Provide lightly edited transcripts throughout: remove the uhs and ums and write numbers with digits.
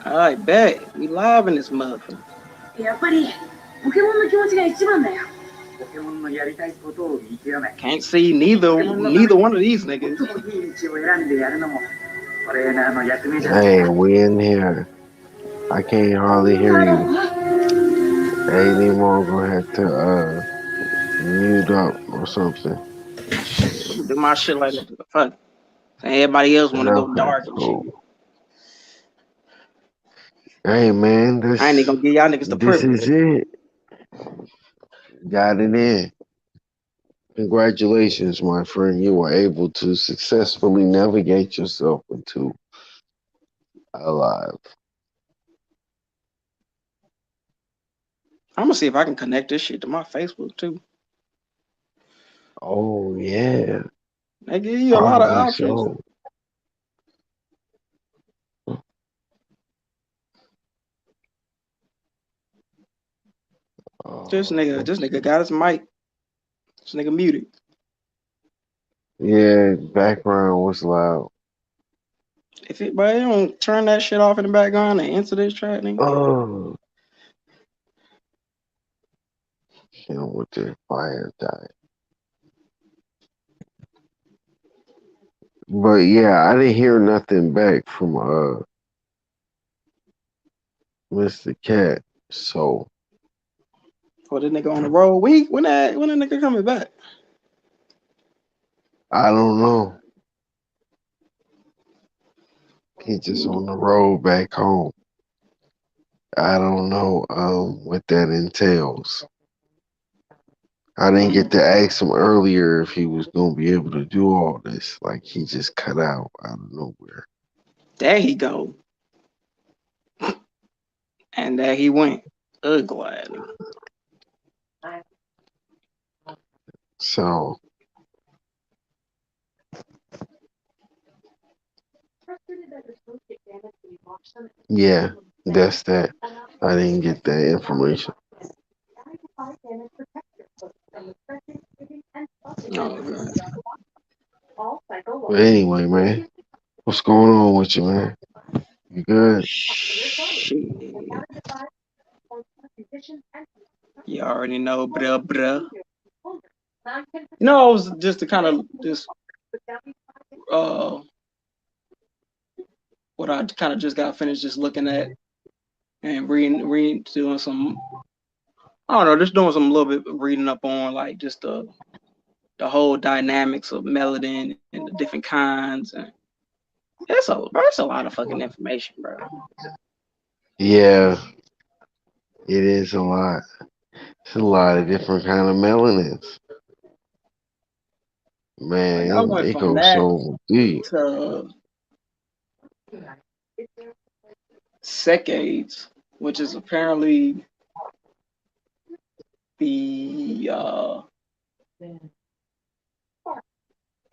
All right, bet. We live in this motherfucker. やっぱりポケモンの気持ちが一番だよ。ポケモンのやりたいことを見極め、 Can't see ポ neither ケモンのため neither に one of these 最 niggas. もいい道を選んでやるのもトレーナーの役目じゃない Hey, か。we in here. I can't hardly hear you. Hey, Nemo gonna have to mute up or something. I'm gonna do my shit like that. Fuck. Everybody else want to go Okay, dark and shit. cool. Hey man, I ain't even gonna give y'all niggas the this privilege. is it. Got it in. Congratulations, my friend. You were able to successfully navigate yourself into alive. I'm gonna see if I can connect this shit to my Facebook too. Oh yeah, They give you a lot of probably options. so. This nigga got his mic. This nigga muted. Yeah, background was loud. If it, but you don't turn that shit off in the background and answer this track, nigga. Oh, you know, with the fire died. But yeah, I didn't hear nothing back from Mr. Cat. So Or this nigga on the road. When that nigga coming back? I don't know. He just on the road back home. I don't know what that entails. I didn't get to ask him earlier if he was gonna be able to do all this. Like he just cut out of nowhere. There he go. And there he went. Ugly. So yeah, that's that. I didn't get that information. Oh, God. But anyway, man, what's going on with you, man? You good? Shit. You already know, bruh, bruh. You know, I was just to kind of just uh what I kind of just got finished just looking at and reading, doing some. I don't know, just doing some little bit of reading up on like just the whole dynamics of melanin and the different kinds, and it's a lot of fucking information, bro. Yeah, it is a lot. It's a lot of different kind of melanins. Like I Man, went it from goes that so deep. to secades, which is apparently the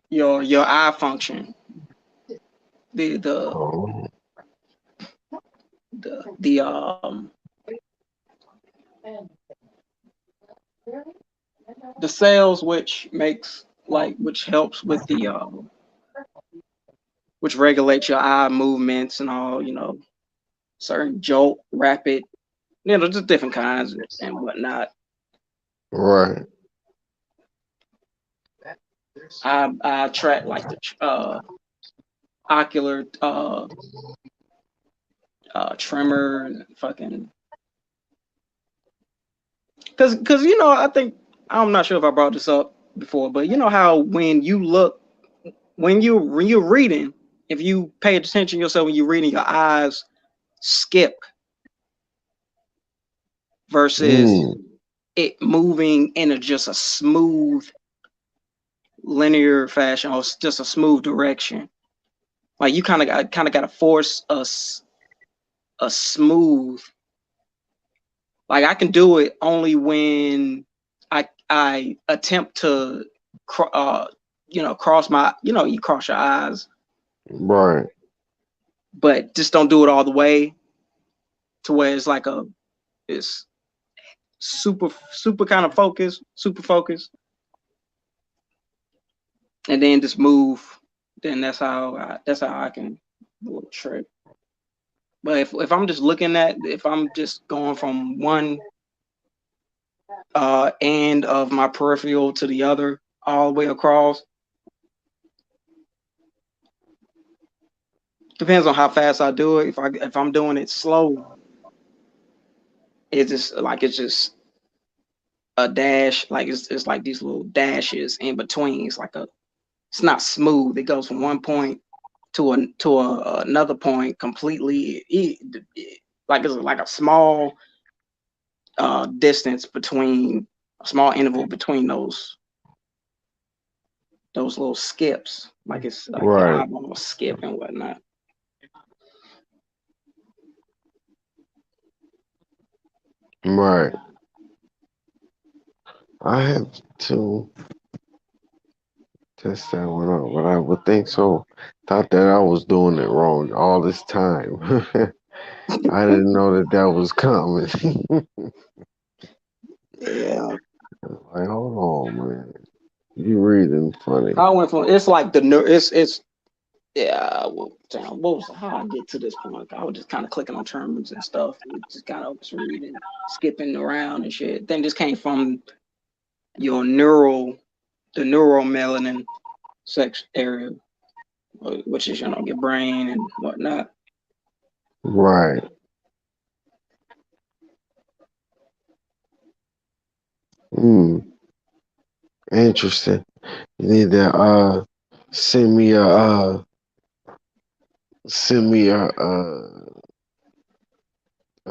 your eye function, the the Oh, the the cells which makes like which helps with the which regulates your eye movements and all, certain jolt, rapid, just different kinds and whatnot. right. I track like the ocular tremor, fucking, cause I think I'm not sure if I brought this up before, but you know how when you look when you're reading, if you pay attention to yourself when you're reading, your eyes skip versus Mm, it moving in just a smooth linear fashion or just a smooth direction. Like you kind of got to force a smooth. Like I can do it only when I attempt to cross my you cross your eyes, right. but just don't do it all the way to where it's like it's super kind of focused, super focused, and then just move. Then that's how I can do a trick. But if I'm just looking at, if I'm just going from one end of my peripheral to the other all the way across, depends on how fast I do it. If I'm doing it slow, it's just a dash, like it's like these little dashes in between. It's not smooth. It goes from one point another point completely, like it's like a small distance between a small interval between those little skips. Like it's like your Right, eyeball skip and whatnot. right. I have to test that one out, but I would think so. Thought that I was doing it wrong all this time. I didn't know that that was coming. Yeah, Like, hold on, man. You reading funny. I went from it's like it's yeah. Well, damn, what was how I get to this point? I was just kind of clicking on terms and stuff, and just kind of was reading, skipping around and shit. Then just came from your the neural melanin sex area, which is your brain and whatnot. Right. Hmm. Interesting. You need to send me a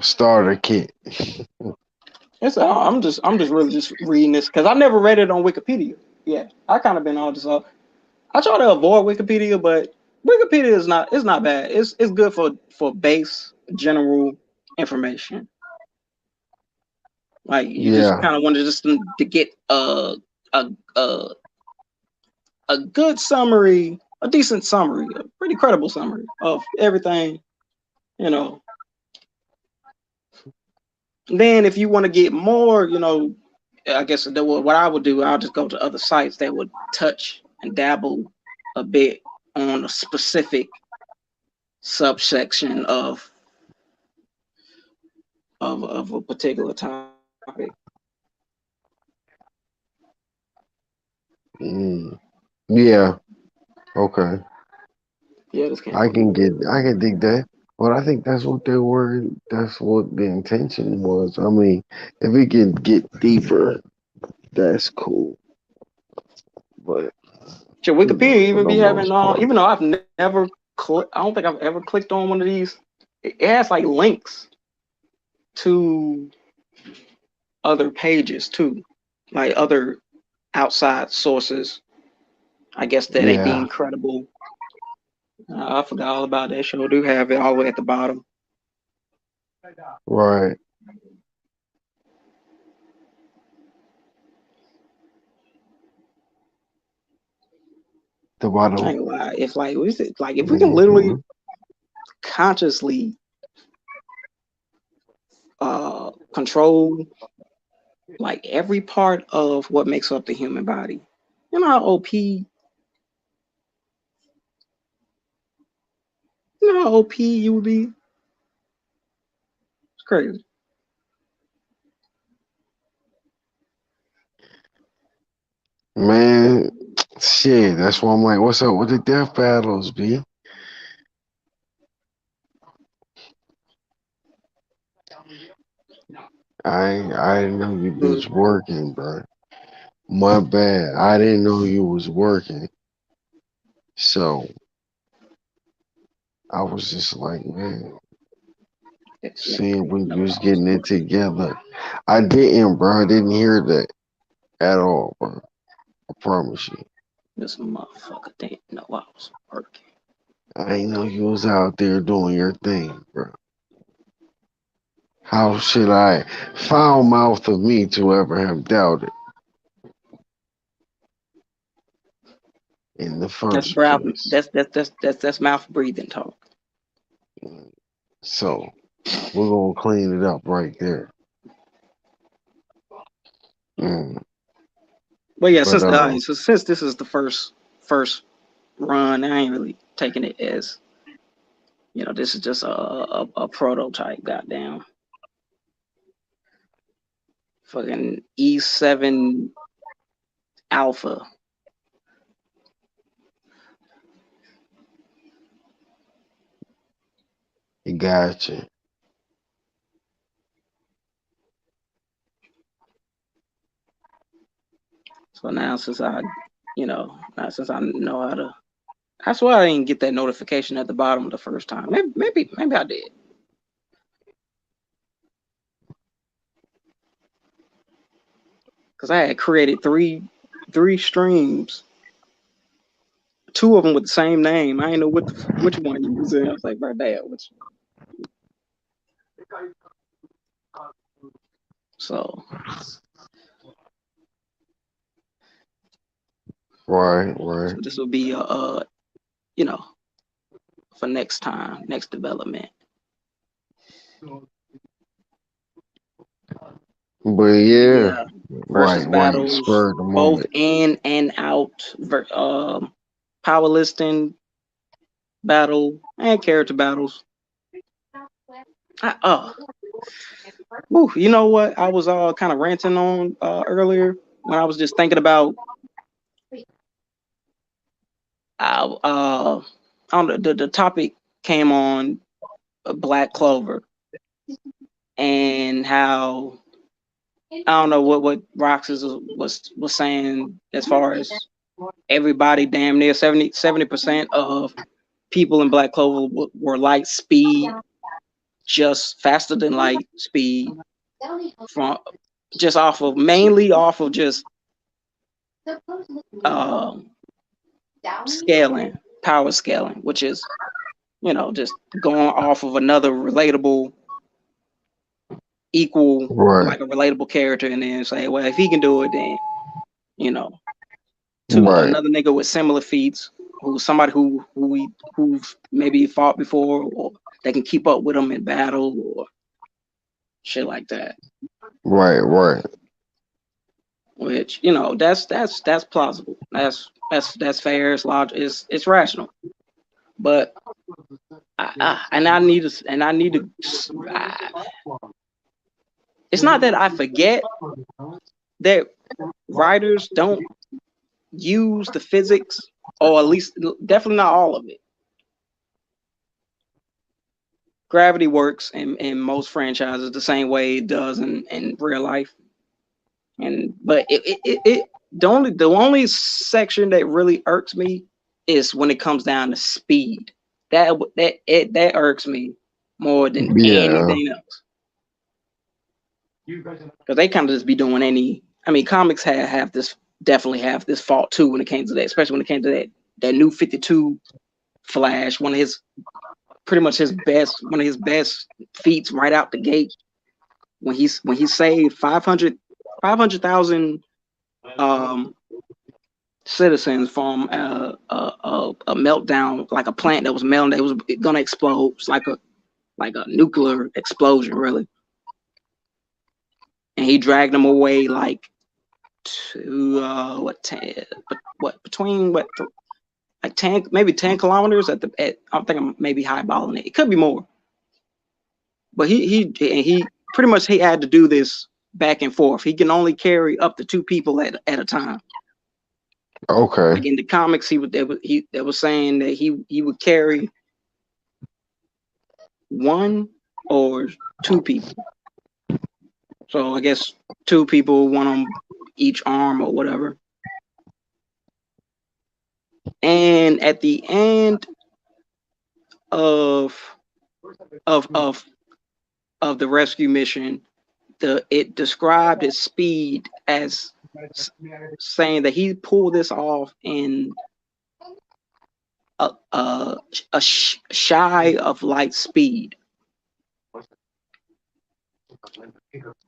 starter kit. I'm just really just reading this because I never read it on Wikipedia. Yeah, I kind of been all just I try to avoid Wikipedia, but Wikipedia is not it's not bad. It's good for base general information. Like you just Yeah. kind of want to just to get a a a good summary, a decent summary, a pretty credible summary of everything. You know. Then if you want to get more, I guess what I would do, I'll just go to other sites that would touch and dabble a bit on a specific subsection of a particular topic. Mm. Yeah. Okay. Yeah, this came from I can dig that. But I think that's what they were. That's what the intention was. I mean, if we can get deeper, that's cool. But should you know, Wikipedia for even the be having most part, even though I've never I don't think I've ever clicked on one of these. It has like links to other pages too, like other outside sources. I guess that they yeah, deem credible. I forgot all about that show. Do have it all the way at the bottom. right. The I bottom. ain't gonna lie. If like, what is it? Like, if we can literally Hmm. consciously control like every part of what makes up the human body, you know how OP you would be. It's crazy. Man, shit. That's why I'm like, what's up with the death battles, B? I didn't know you Mm. bitch working, bro. My bad. I didn't know you was working. So I was just like, man, This nigga seeing didn't when know you was I was getting it working. together. I didn't, bro. I didn't hear that at all, bro. I promise you. This motherfucker didn't know I was working. I didn't know you was out there doing your thing, bro. How should I foul mouth of me to ever have doubted in the That's first breath. place? That's mouth breathing talk. So we're gonna clean it up right there. Mm. But yeah, But since this is the first run, I ain't really taking it as This is just a prototype. Goddamn, fucking E7 Alpha. You got you. So now since I know how to, that's why I didn't get that notification at the bottom the first time. Maybe I did. Because I had created three streams, two of them with the same name. I didn't know which one you was in. I was like, bro, damn, which. So Right, right. this will be you know, for next time, next development But will be yeah, versus right. battles, Spur of the both moment. in and out, power listing battle and character battles. Oh, you know what? I was kind of ranting on earlier when I was just thinking about on the topic came on Black Clover and how I don't know what Roxas was saying as far as everybody damn near 70% of people in Black Clover were light speed, just faster than light speed from just mainly off of just um, scaling, power scaling, which is just going off of another relatable, equal, Right, like a relatable character, and then say, well, if he can do it, then you know, to right, another nigga with similar feats, who's somebody who's maybe fought before, or they can keep up with him in battle or shit like that. right. Which that's plausible. That's fair. It's logical. It's rational. But I need to. It's not that I forget that writers don't use the physics, or at least definitely not all of it. Gravity works in most franchises the same way it does in real life. But the only section that really irks me is when it comes down to speed. That irks me more than Yeah, anything else. Because they kind of just be doing any. I mean, comics have this definitely have this fault too when it came to that, especially when it came to that new 52 Flash. Pretty much one of his best feats right out the gate when he saved 500,000 um, citizens from a meltdown, like a plant that was melting, that was gonna explode. It's like a nuclear explosion, really. And he dragged them away like to what between what like 10, maybe 10 kilometers I'm thinking maybe highballing it. It could be more, but he pretty much he had to do this back and forth. He can only carry up to two people at a time. okay. Like in the comics, they was saying that he would carry one or two people. So I guess two people, one on each arm or whatever. And at the end of of of of the rescue mission, it described his speed as saying that he pulled this off in shy of light speed,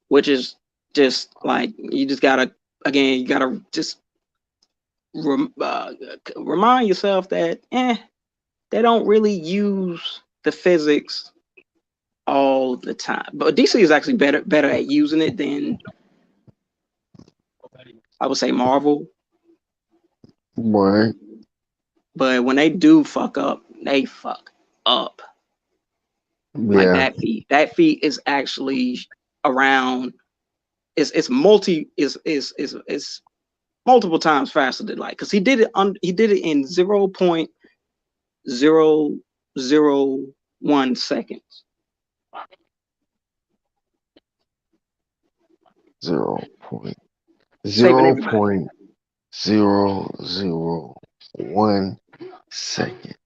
which is just like you gotta just rem, uh, remind yourself that they don't really use the physics all the time. But DC is actually better at using it than I would say Marvel. Right. But when they do fuck up, they fuck up. Like Yeah. that feat is actually around. It's multi is multiple times faster than light because he did it in 0.001 seconds. saving 0.0 everybody. zero zero 1 second.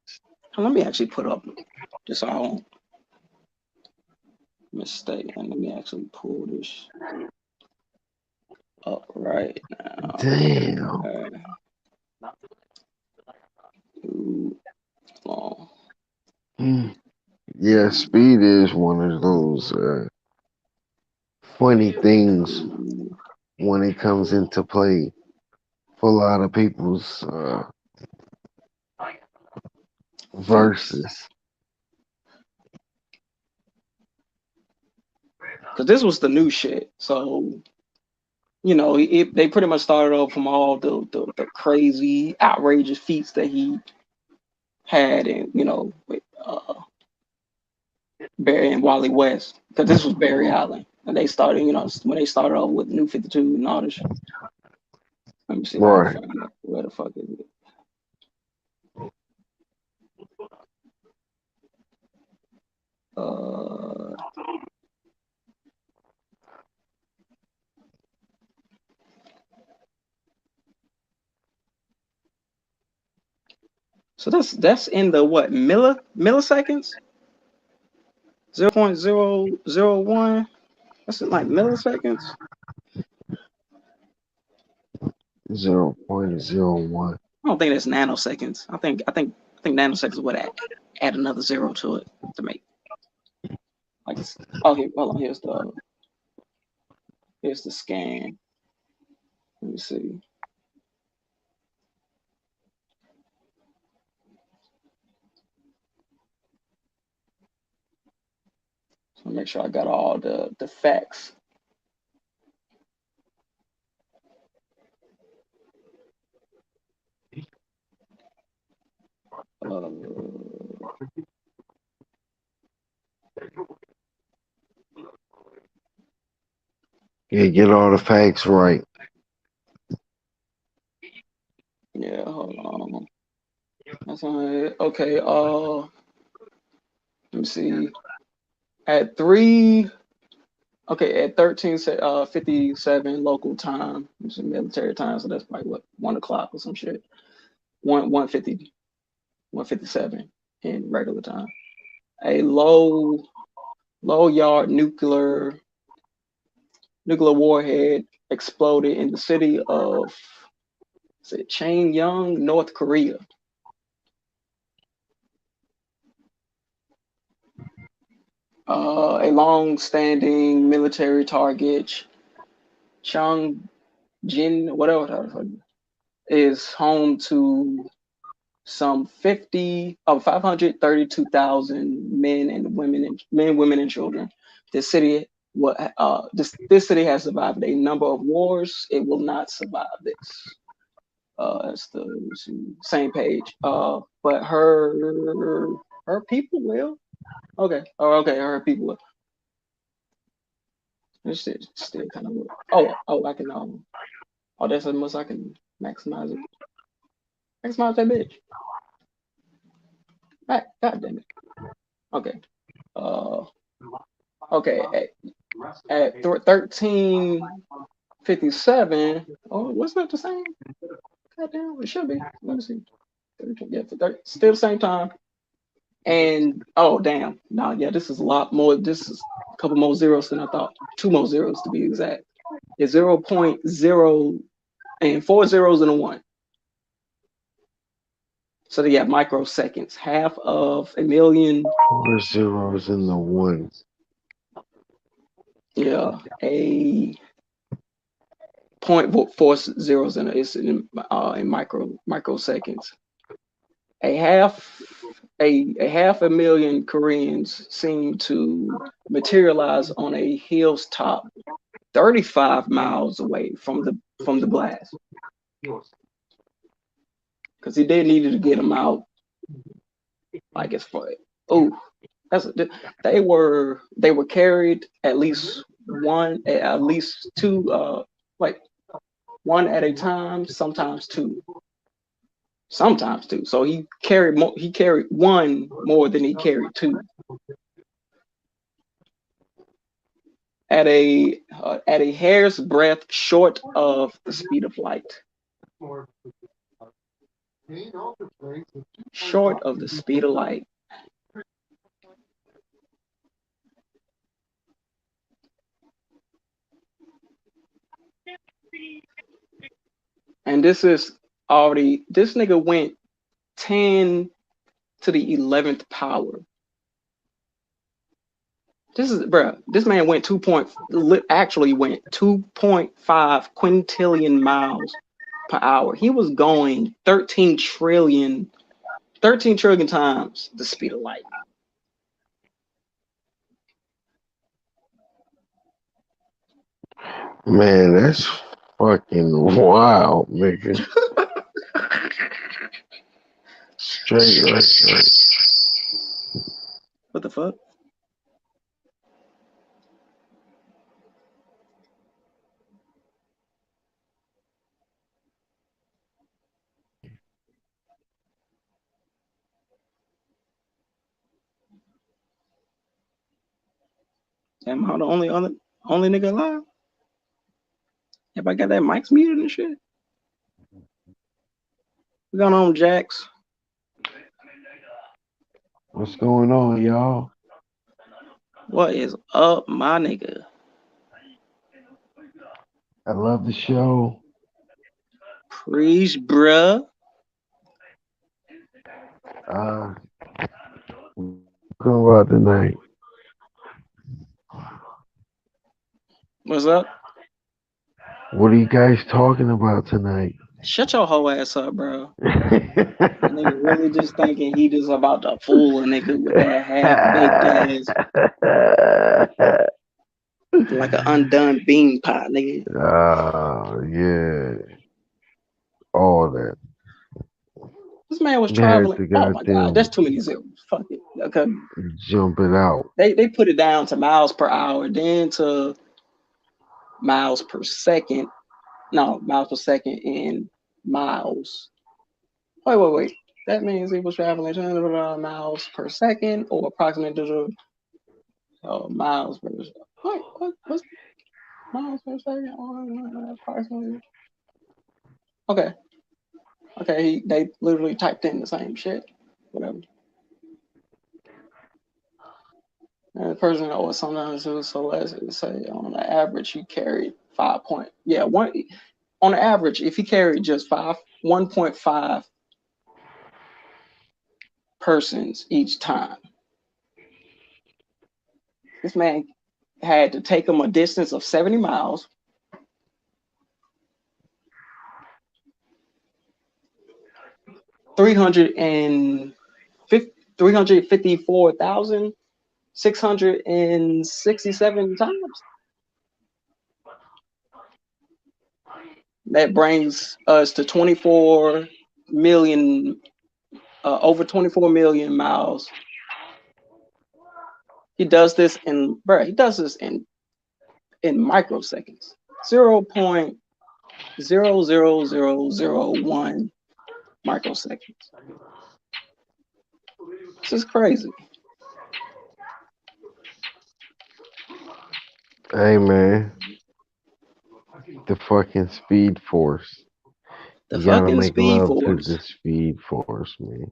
Let me actually put up just so I don't mistake, and let me actually pull this up right now. Damn. Too long. Hmm. Yeah, speed is one of those funny things when it comes into play for a lot of people's Feats. verses. Because this was the new shit. So, they pretty much started off from all the crazy, outrageous feats that he had, and with Barry and Wally West. Because this was Barry Allen, and they started, when they started off with New 52 and all this shit. Let me see if I can Right. find it. Where the fuck is it? Uh, so that's in the what milliseconds? 0.001. That's in like milliseconds. 0.01. I don't think that's nanoseconds. I think nanoseconds would add another zero to it to make like it's. Oh, here, hold on. Here's the scan. Let me see. So make sure I got all the facts. Uh, Yeah, get all the facts right. yeah, hold on. That's on it. Okay. Let me see. At three. Okay, at 13:57 local time, which is military time, so that's probably what 1 o'clock or some shit. 150 157 in regular time. A low yard nuclear warhead exploded in the city of Changyeong, North Korea. A long-standing military target, Changjin, whatever the fuck, is home to some 532,000 women, and children. This city, this city has survived a number of wars. It will not survive this. That's the same page. But her people will. Okay. Oh, okay. Her people will. This shit still kind of. I can. Oh, that's as much I can maximize it. Maximize that bitch. God damn it. Okay. Uh. Okay. At 13:57. Oh, wasn't it the same? Goddamn, it should be. Let me see. 13, yeah, still the same time. And oh damn, nah, yeah, this is a lot more. This is a couple more zeros than I thought. Two more zeros to be exact. It's 0.0 and four zeros and a one. So they have microseconds, half of a million. 4 zeros and the ones. Yeah, a point four zeros and it's in microseconds. A half a half a million Koreans seem to materialize on a hill's top 35 miles away from the blast because he did needed to get him out like it's for oh That's they were carried at least two, like one at a time, sometimes two. So he carried one more than he carried two at a hair's breadth short of the speed of light. Short of the speed of light. And this nigga went 10 to the 11th power. This man went actually went 2.5 quintillion miles per hour. He was going 13 trillion times the speed of light. Man, that's fucking wild, nigga. Straight like What the fuck? Am I the only nigga alive? Everybody got that mics muted and shit. What's going on, Jax? what's going on, y'all? What is up, my nigga? I love the show. Preach, bruh. What about tonight? What's up? What are you guys talking about tonight? Shut your whole ass up, bro. That nigga really just thinking he just about to fool a nigga with that half baked ass, like an undone bean pie, nigga. Yeah, all that. This man was You had traveling. to Oh my god, that's goddamn too many zeros. Fuck it. Okay, jump it out. they put it down to miles per hour, then to miles per second. No, miles per second in miles. Wait. That means he was traveling 200 miles per second, or approximately miles per. What's miles per second? Approximately. Okay, they literally typed in the same shit. Whatever. And the person, or sometimes it was so less. It would say on the average he carried 5 point. Yeah, one on the average if he carried just 1.5 persons each time. This man had to take him a distance of 70 miles, 354,667 times. That brings us to 24 million, over 24 million miles. He does this in microseconds, 0.00001 microseconds. This is crazy. Hey man, the fucking Speed Force. The You gotta fucking make Speed love to Force. the Speed Force, man.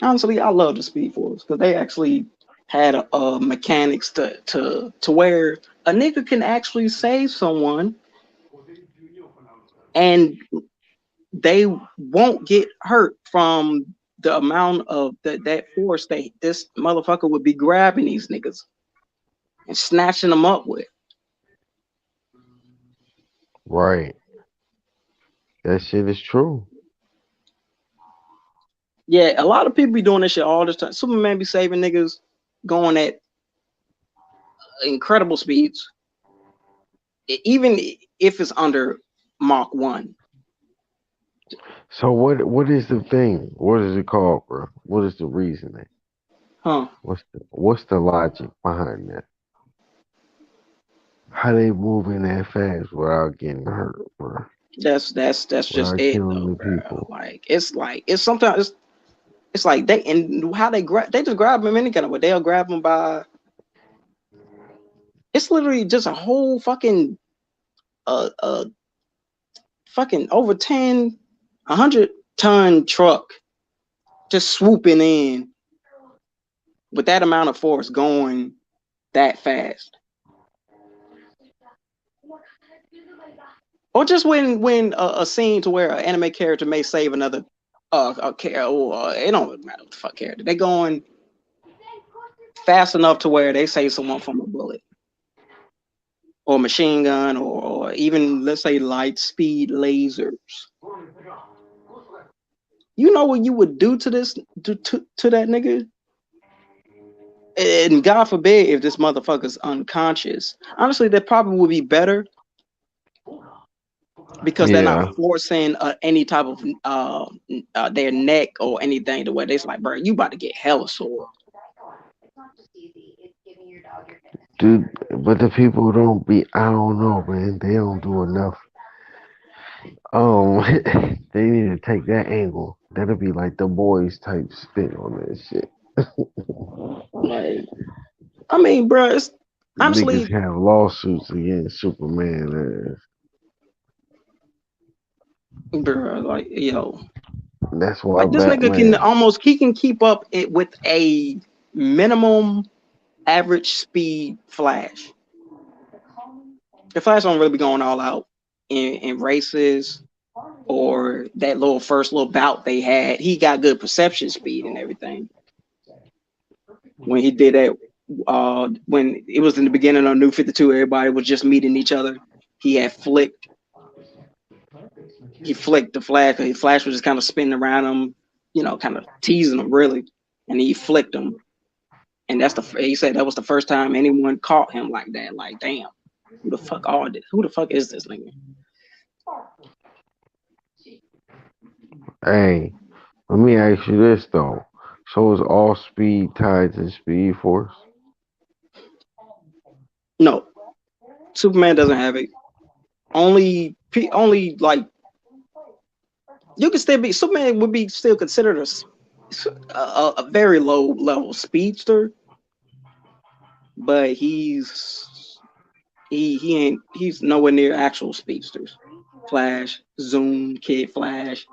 Honestly, I love the Speed Force because they actually had mechanics to where a nigga can actually save someone and they won't get hurt from the amount of that force that this motherfucker would be grabbing these niggas and snatching them up with. Right. That shit is true. Yeah, a lot of people be doing this shit all this time. Superman be saving niggas going at incredible speeds, even if it's under Mach 1. So what is the thing? What is it called, bro? What is the reasoning? Huh? What's the logic behind that? How they moving that fast without getting hurt, bro? That's just Without it killing though, the bro. people? Like it's sometimes it's like they and how they grab they just grab them any kind of way. They'll grab them by it's literally just a whole fucking fucking over 100 ton truck just swooping in with that amount of force going that fast. Or just when a scene to where an anime character may save another a character or it don't matter what the fuck character. They going fast enough to where they save someone from a bullet or machine gun or even let's say light speed lasers. You know what you would do to this to that nigga? And God forbid if this motherfucker's unconscious. Honestly, that probably would be better because they're not Yeah, forcing any type of their neck or anything to where they're like, bro, you about to get hella sore. dude. But the people don't be. I don't know, man. They don't do enough. Um, they need to take that angle. That'll be like the boys type spin on that shit. Like, I mean, bro, it's Niggas honestly, have lawsuits against Superman. bro, like yo, That's why like this nigga can Batman. almost he can keep up it with a minimum average speed Flash. The Flash don't really be going all out in races or that little first little bout they had. He got good perception speed and everything. When he did that, when it was in the beginning of New 52, everybody was just meeting each other. He had he flicked the Flash. The Flash was just kind of spinning around him, you know, kind of teasing him really, and he flicked him. And he said that was the first time anyone caught him like that. Like, damn, who the fuck are this? Who the fuck is this nigga? Hey, let me ask you this though. So is all speed tied to Speed Force? No, Superman doesn't have it. Only like you can still be Superman would be still considered a very low level speedster, but he ain't he's nowhere near actual speedsters. Flash, Zoom, Kid Flash,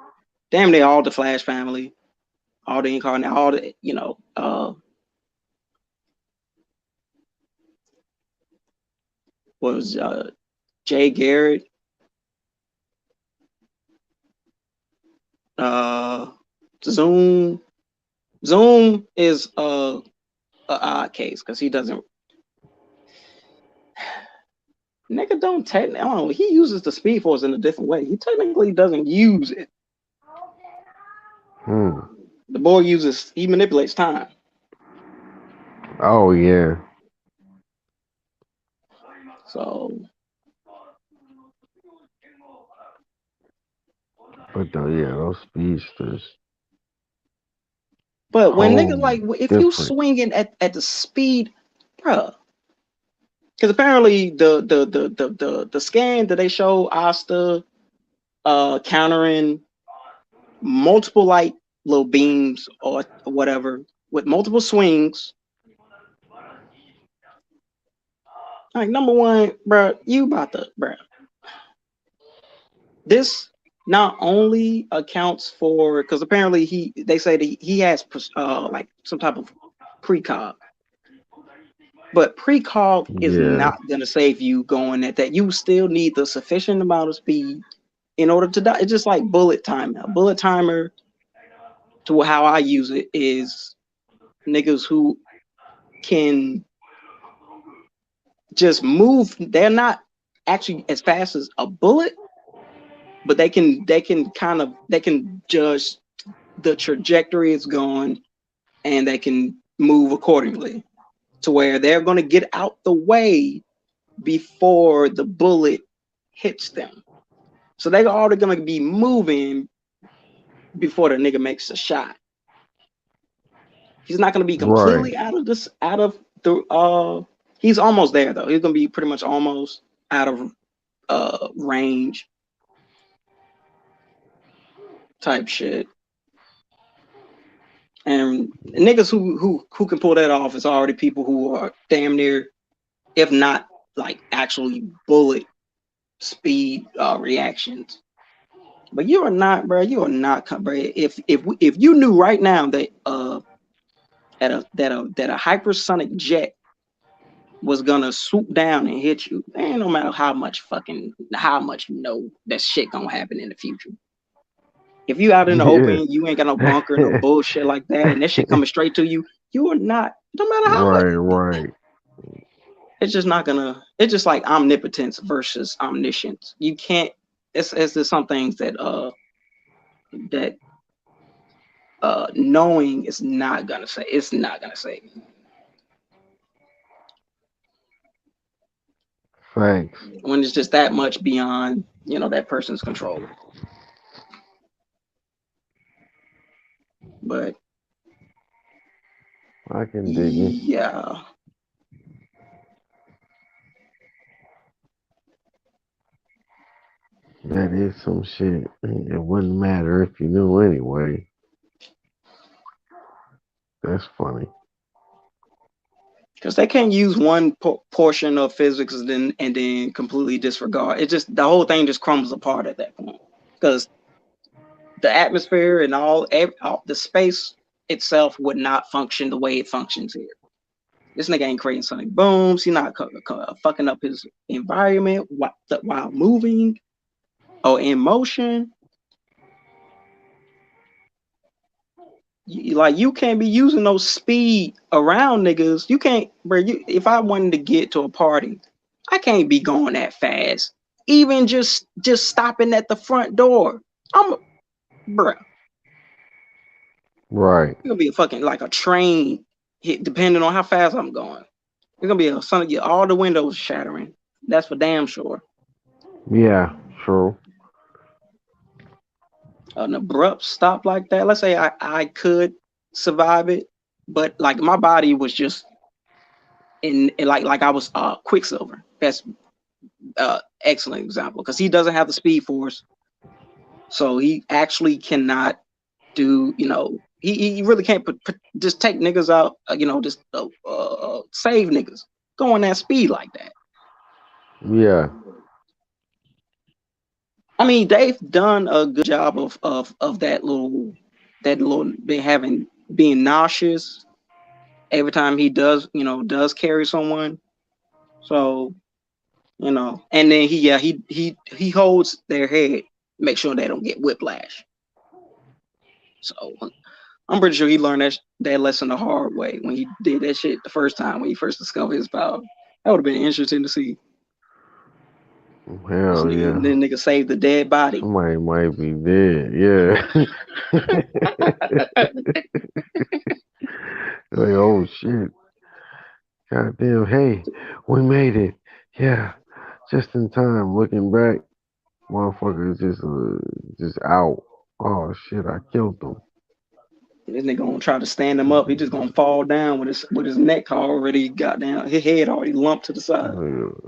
damn near all the Flash family, all the incarnate, all the was Jay Garrett, uh Zoom. Zoom is a odd case because he doesn't nigga don't technically I don't know, he uses the speed force in a different way. He technically doesn't use it. Hmm. The boy he manipulates time. Oh yeah. So But though, yeah, those speedsters, but when niggas whole like if you different. swinging at the speed, bruh, because apparently the scan that they show Asta countering multiple light little beams or whatever with multiple swings. Like number one, bro, you about to, bro. This not only accounts for because apparently they say that he has like some type of precog, but precog is Yeah. not gonna save you going at that. You still need the sufficient amount of speed in order to die. It's just like bullet timer. A bullet timer, to how I use it, is niggas who can just move. They're not actually as fast as a bullet, but they can judge the trajectory it's going and they can move accordingly to where they're going to get out the way before the bullet hits them. So they're already going to be moving before the nigga makes a shot. He's not going to be Right. completely out of the. He's almost there though. He's going to be pretty much almost out of range type shit. And niggas who can pull that off is already people who are damn near, if not like actually bullet speed reactions. But you are not, bro. You are not, bro. If you knew right now that that a hypersonic jet was gonna swoop down and hit you, ain't no matter how much you know that shit gonna happen in the future. If you out in the Yeah. open, you ain't got no bunker, no bullshit like that, and that shit coming straight to you, you are not. No matter how much, Right, right. it's just not gonna. It's just like omnipotence versus omniscience. You can't. It's just some things that knowing is not gonna say. It's not gonna say Facts. when it's just that much beyond that person's control. But I can dig it. yeah, That is some shit. It wouldn't matter if you knew anyway. That's funny. because they can't use one portion of physics and then completely disregard. It just the whole thing just crumbles apart at that point because the atmosphere and all the space itself would not function the way it functions here. This nigga ain't creating sonic booms. He's not fucking up his environment while moving or in motion. Like you can't be using no speed around niggas. You can't, bro. If I wanted to get to a party, I can't be going that fast. Even just stopping at the front door. Bro. Right. It's gonna be a fucking like a train hit, depending on how fast I'm going. It's gonna be a son of all the windows shattering. That's for damn sure. Yeah, true. An abrupt stop like that. Let's say I could survive it, but like my body was just in like I was Quicksilver. That's excellent example because he doesn't have the speed force, so he actually cannot do. He really can't just take niggas out. Just save niggas going that speed like that. Yeah. I mean, they've done a good job of that little being nauseous every time he does carry someone. So and then he holds their head, make sure they don't get whiplash. So I'm pretty sure he learned that lesson the hard way when he did that shit the first time when he first discovered his power. That would have been interesting to see. This Hell nigga, yeah. then nigga saved the dead body. Somebody might be dead. Yeah. Like, oh shit. Goddamn, hey, we made it. Yeah. Just in time. Looking back, motherfucker is just out. Oh shit, I killed them. This nigga gonna try to stand him up. He just gonna fall down with his neck already got down. His head already lumped to the side.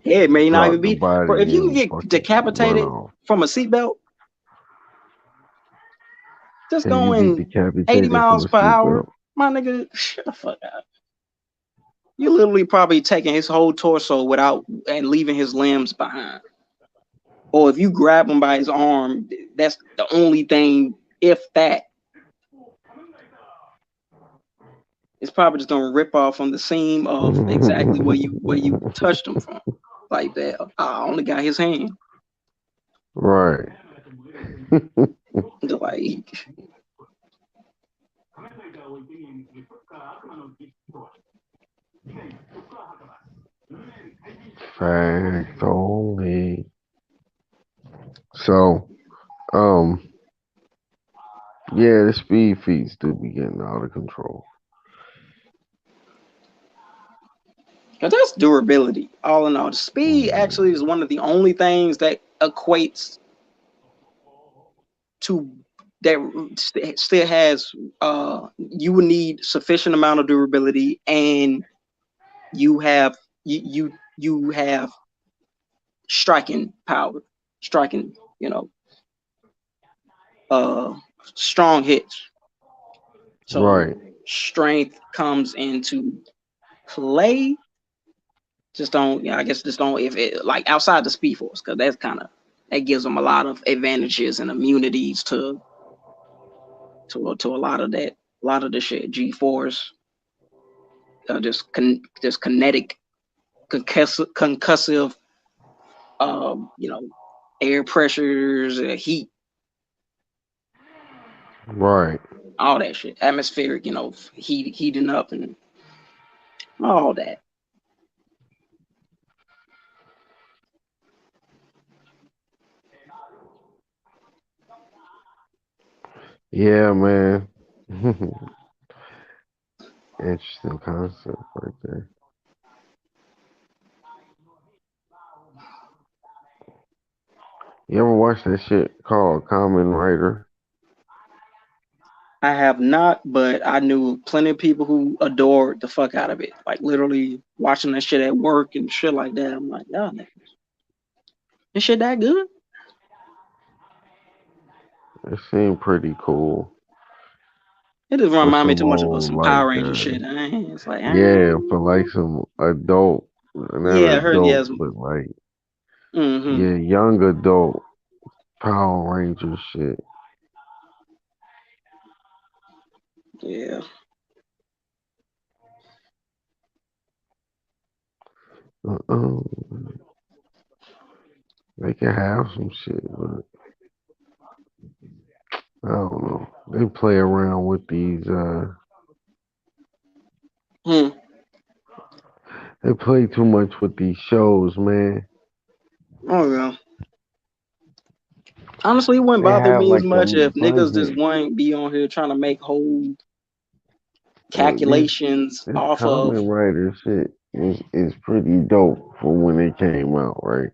Head may not Drop even the be. Bro, if body you can and get fucking run decapitated off. from a seatbelt, just And you get going 80 decapitated from miles a per hour, seatbelt. my nigga, shut the fuck out. You literally probably taking his whole torso without and leaving his limbs behind. Or if you grab him by his arm, that's the only thing. If that, it's probably just gonna rip off from the seam of exactly where you touched him from. Like that. I only got his hand. Right. Like Fact only. So, um, yeah, the speed feats do be getting out of control. because that's durability. All in all, the speed actually Mm, is one of the only things that equates to still has you would need sufficient amount of durability, and you have you have striking power, striking, you know, uh strong hits. So Right. strength comes into play. Just don't, yeah, I guess just don't, if it like outside the speed force, because that's kind of, that gives them a lot of advantages and immunities to a lot of that, a lot of the shit. G force, just kinetic, concussive, you know, air pressures, heat, Right. all that shit, atmospheric, you know, heating up and all that. Yeah, man. Interesting concept right there. You ever watch that shit called Common Writer? I have not, but I knew plenty of people who adored the fuck out of it. Like literally watching that shit at work and shit like that. I'm like, y'all niggas, this shit that good? It seemed pretty cool It just for remind me some too much of old some Power like Ranger shit. It's like, yeah, for like some adult, not yeah, I heard, adult, yes. but like Mm-hmm. yeah, young adult Power Ranger shit. Yeah. Uh-uh. They can have some shit, but I don't know. They play around with these. Hmm. They play too much with these shows, man. Oh yeah. Honestly, it wouldn't They bother have me as like a much if niggas just budget. wouldn't be on here trying to make whole Well, calculations this off of. Common Writer shit is pretty dope for when it came out, right?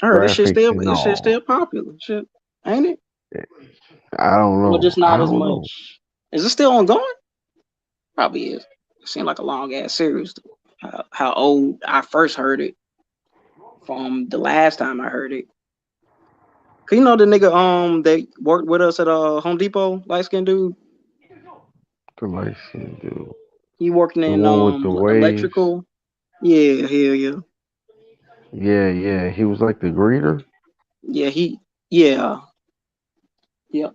I heard Graphics and this shit all. still popular. Shit, ain't it? I don't Or know. just I not as don't know. much. Is it still ongoing? Probably is. It seemed like a long ass series. How old I first heard it from the last time I heard it. Cause you know the nigga that worked with us at Home Depot, light skinned dude. The light skin dude. He working The in one with the waves. electrical. Yeah, hell yeah. Yeah, yeah. He was like the greeter. Yeah, yeah, yeah.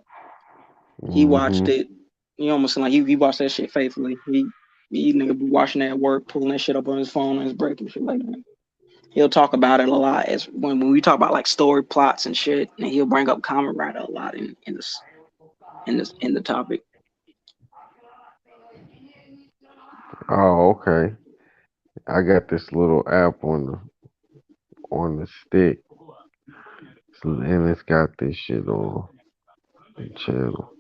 He watched Mm-hmm. it. He almost like he watched that shit faithfully. He nigga be watching that at work, pulling that shit up on his phone on his break and shit like that. He'll talk about it a lot as when we talk about like story plots and shit, and he'll bring up Common Writer a lot in the topic. Oh, okay. I got this little app on the stick, and it's got this shit on the channel.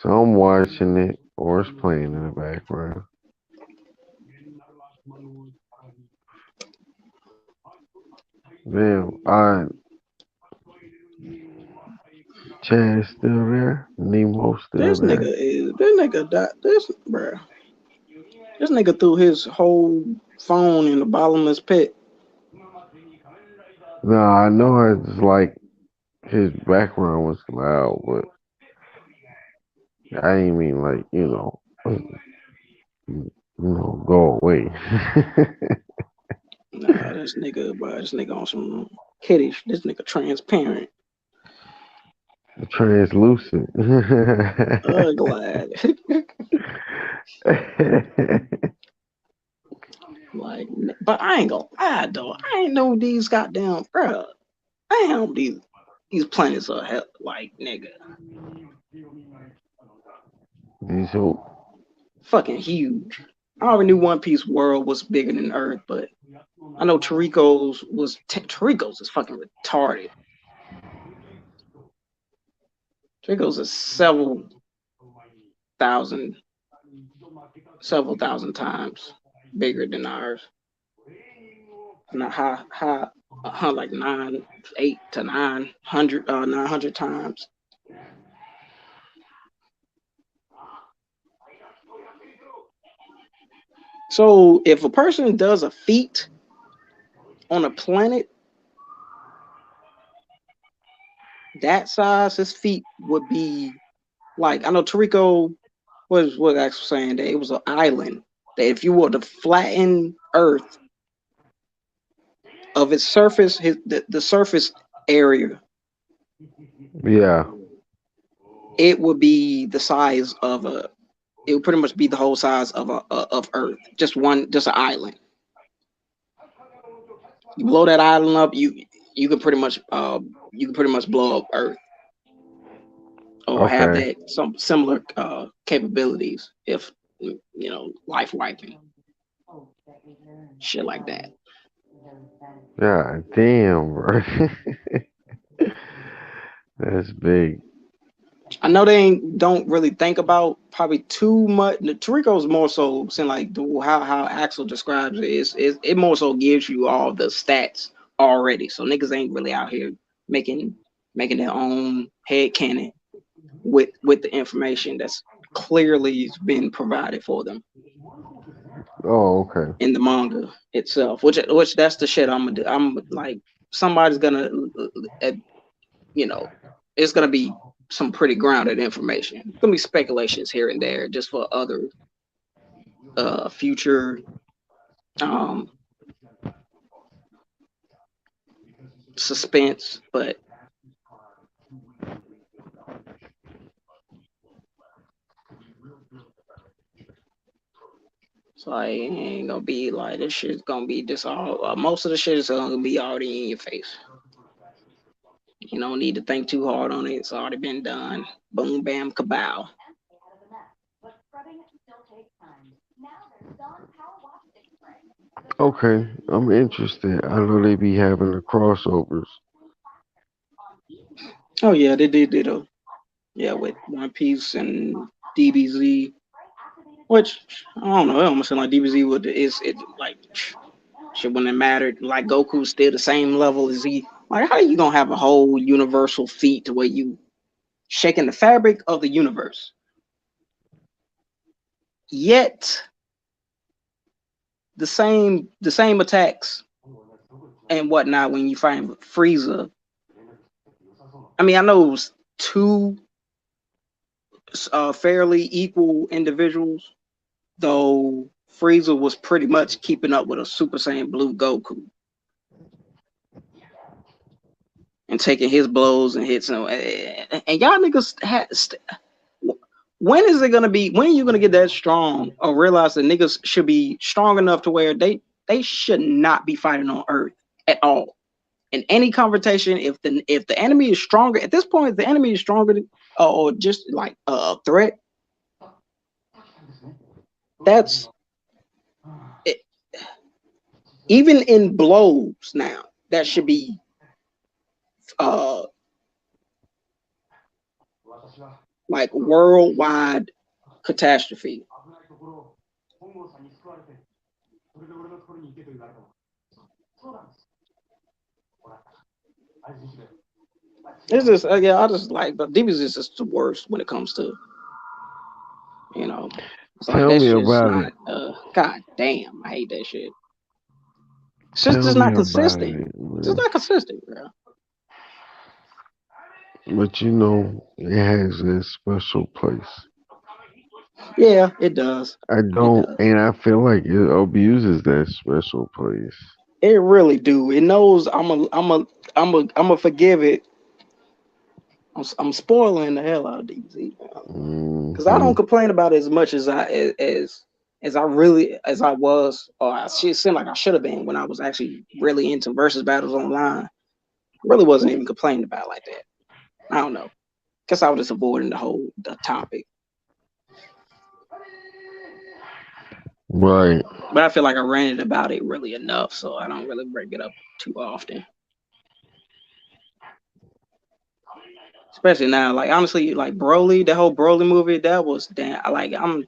So I'm watching it, or it's playing in the background. Damn, Chad still there? Nemo still there? This nigga died. This bruh. This nigga threw his whole phone in the bottomless pit. No, I know it's like his background was loud, but I ain't mean like go away. Nah, this nigga, bro, this nigga on some kiddish. This nigga transparent. Translucent. Glad. Like, but I ain't gonna lie though. I ain't know these goddamn, bro. I ain't know these planets are hell, like nigga, These who fucking huge. I already knew One Piece world was bigger than Earth, but I know Tarico's is fucking retarded. Tarico's is thousand, several thousand times bigger than ours. not like 900 times. So if a person does a feat on a planet that size, his feet would be like, I know Tarico was actually saying that it was an island, that if you were to flatten Earth of its surface, the surface area, Yeah. it would be the size of a, it would pretty much be the whole size of of Earth, just an island. You blow that island up, you can pretty much blow up Earth, or have Okay. that some similar capabilities if life wiping shit like that. Yeah. Damn, bro. That's big. I know they don't really think about probably too much. Tarico's more so saying like how Axel describes it is it more so gives you all the stats already. So niggas ain't really out here making their own head canon with the information that's clearly been provided for them Oh, okay. in the manga itself. Which that's the shit I'm gonna do. I'm like somebody's gonna uh, you know, it's gonna be some pretty grounded information. It's gonna be speculations here and there just for other future um suspense, but it's like it ain't gonna be like this shit's gonna be just all most of the shit is gonna be already in your face. You don't need to think too hard on it. It's already been done. Boom bam kabow. Okay. I'm interested. I know they be having the crossovers. Oh yeah, they did a yeah with One Piece and DBZ, which I don't know. It almost seems like DBZ would is it like shit wouldn't have mattered. Like Goku's still the same level as he. Like how you gonna have a whole universal feat to where you shaking the fabric of the universe, yet the same attacks and whatnot when you find Frieza. I mean, I know it was two fairly equal individuals, though Frieza was pretty much keeping up with a Super Saiyan Blue Goku and taking his blows and hits. And y'all niggas had. When is it gonna be? When are you gonna get that strong or realize that niggas should be strong enough to where they should not be fighting on Earth at all? In any confrontation, if the enemy is stronger at this point, if the enemy is stronger or just like a threat, that's it, even in blows now. That should be uh like worldwide catastrophe. It's just yeah, I just like the DBZ is just the worst when it comes to you know. It's like Tell that me shit's about not. it. God damn, I hate that shit. It's Tell just me not about consistent. it, It's just man. not consistent, bro. But you know, it has a special place. Yeah, it does. I It don't, does. and I feel like it abuses that special place. It really do. It knows I'm a forgive it. I'm spoiling the hell out of DBZ because I Hmm. don't complain about it as much as I really as I was or I should seem like I should have been when I was actually really into versus battles online. I really wasn't even complaining about it like that. I don't know. Guess I was just avoiding the topic. Right. But I feel like I ranted about it really enough, so I don't really bring it up too often. Especially now, like honestly, like Broly, the whole Broly movie, that was damn. Like I don't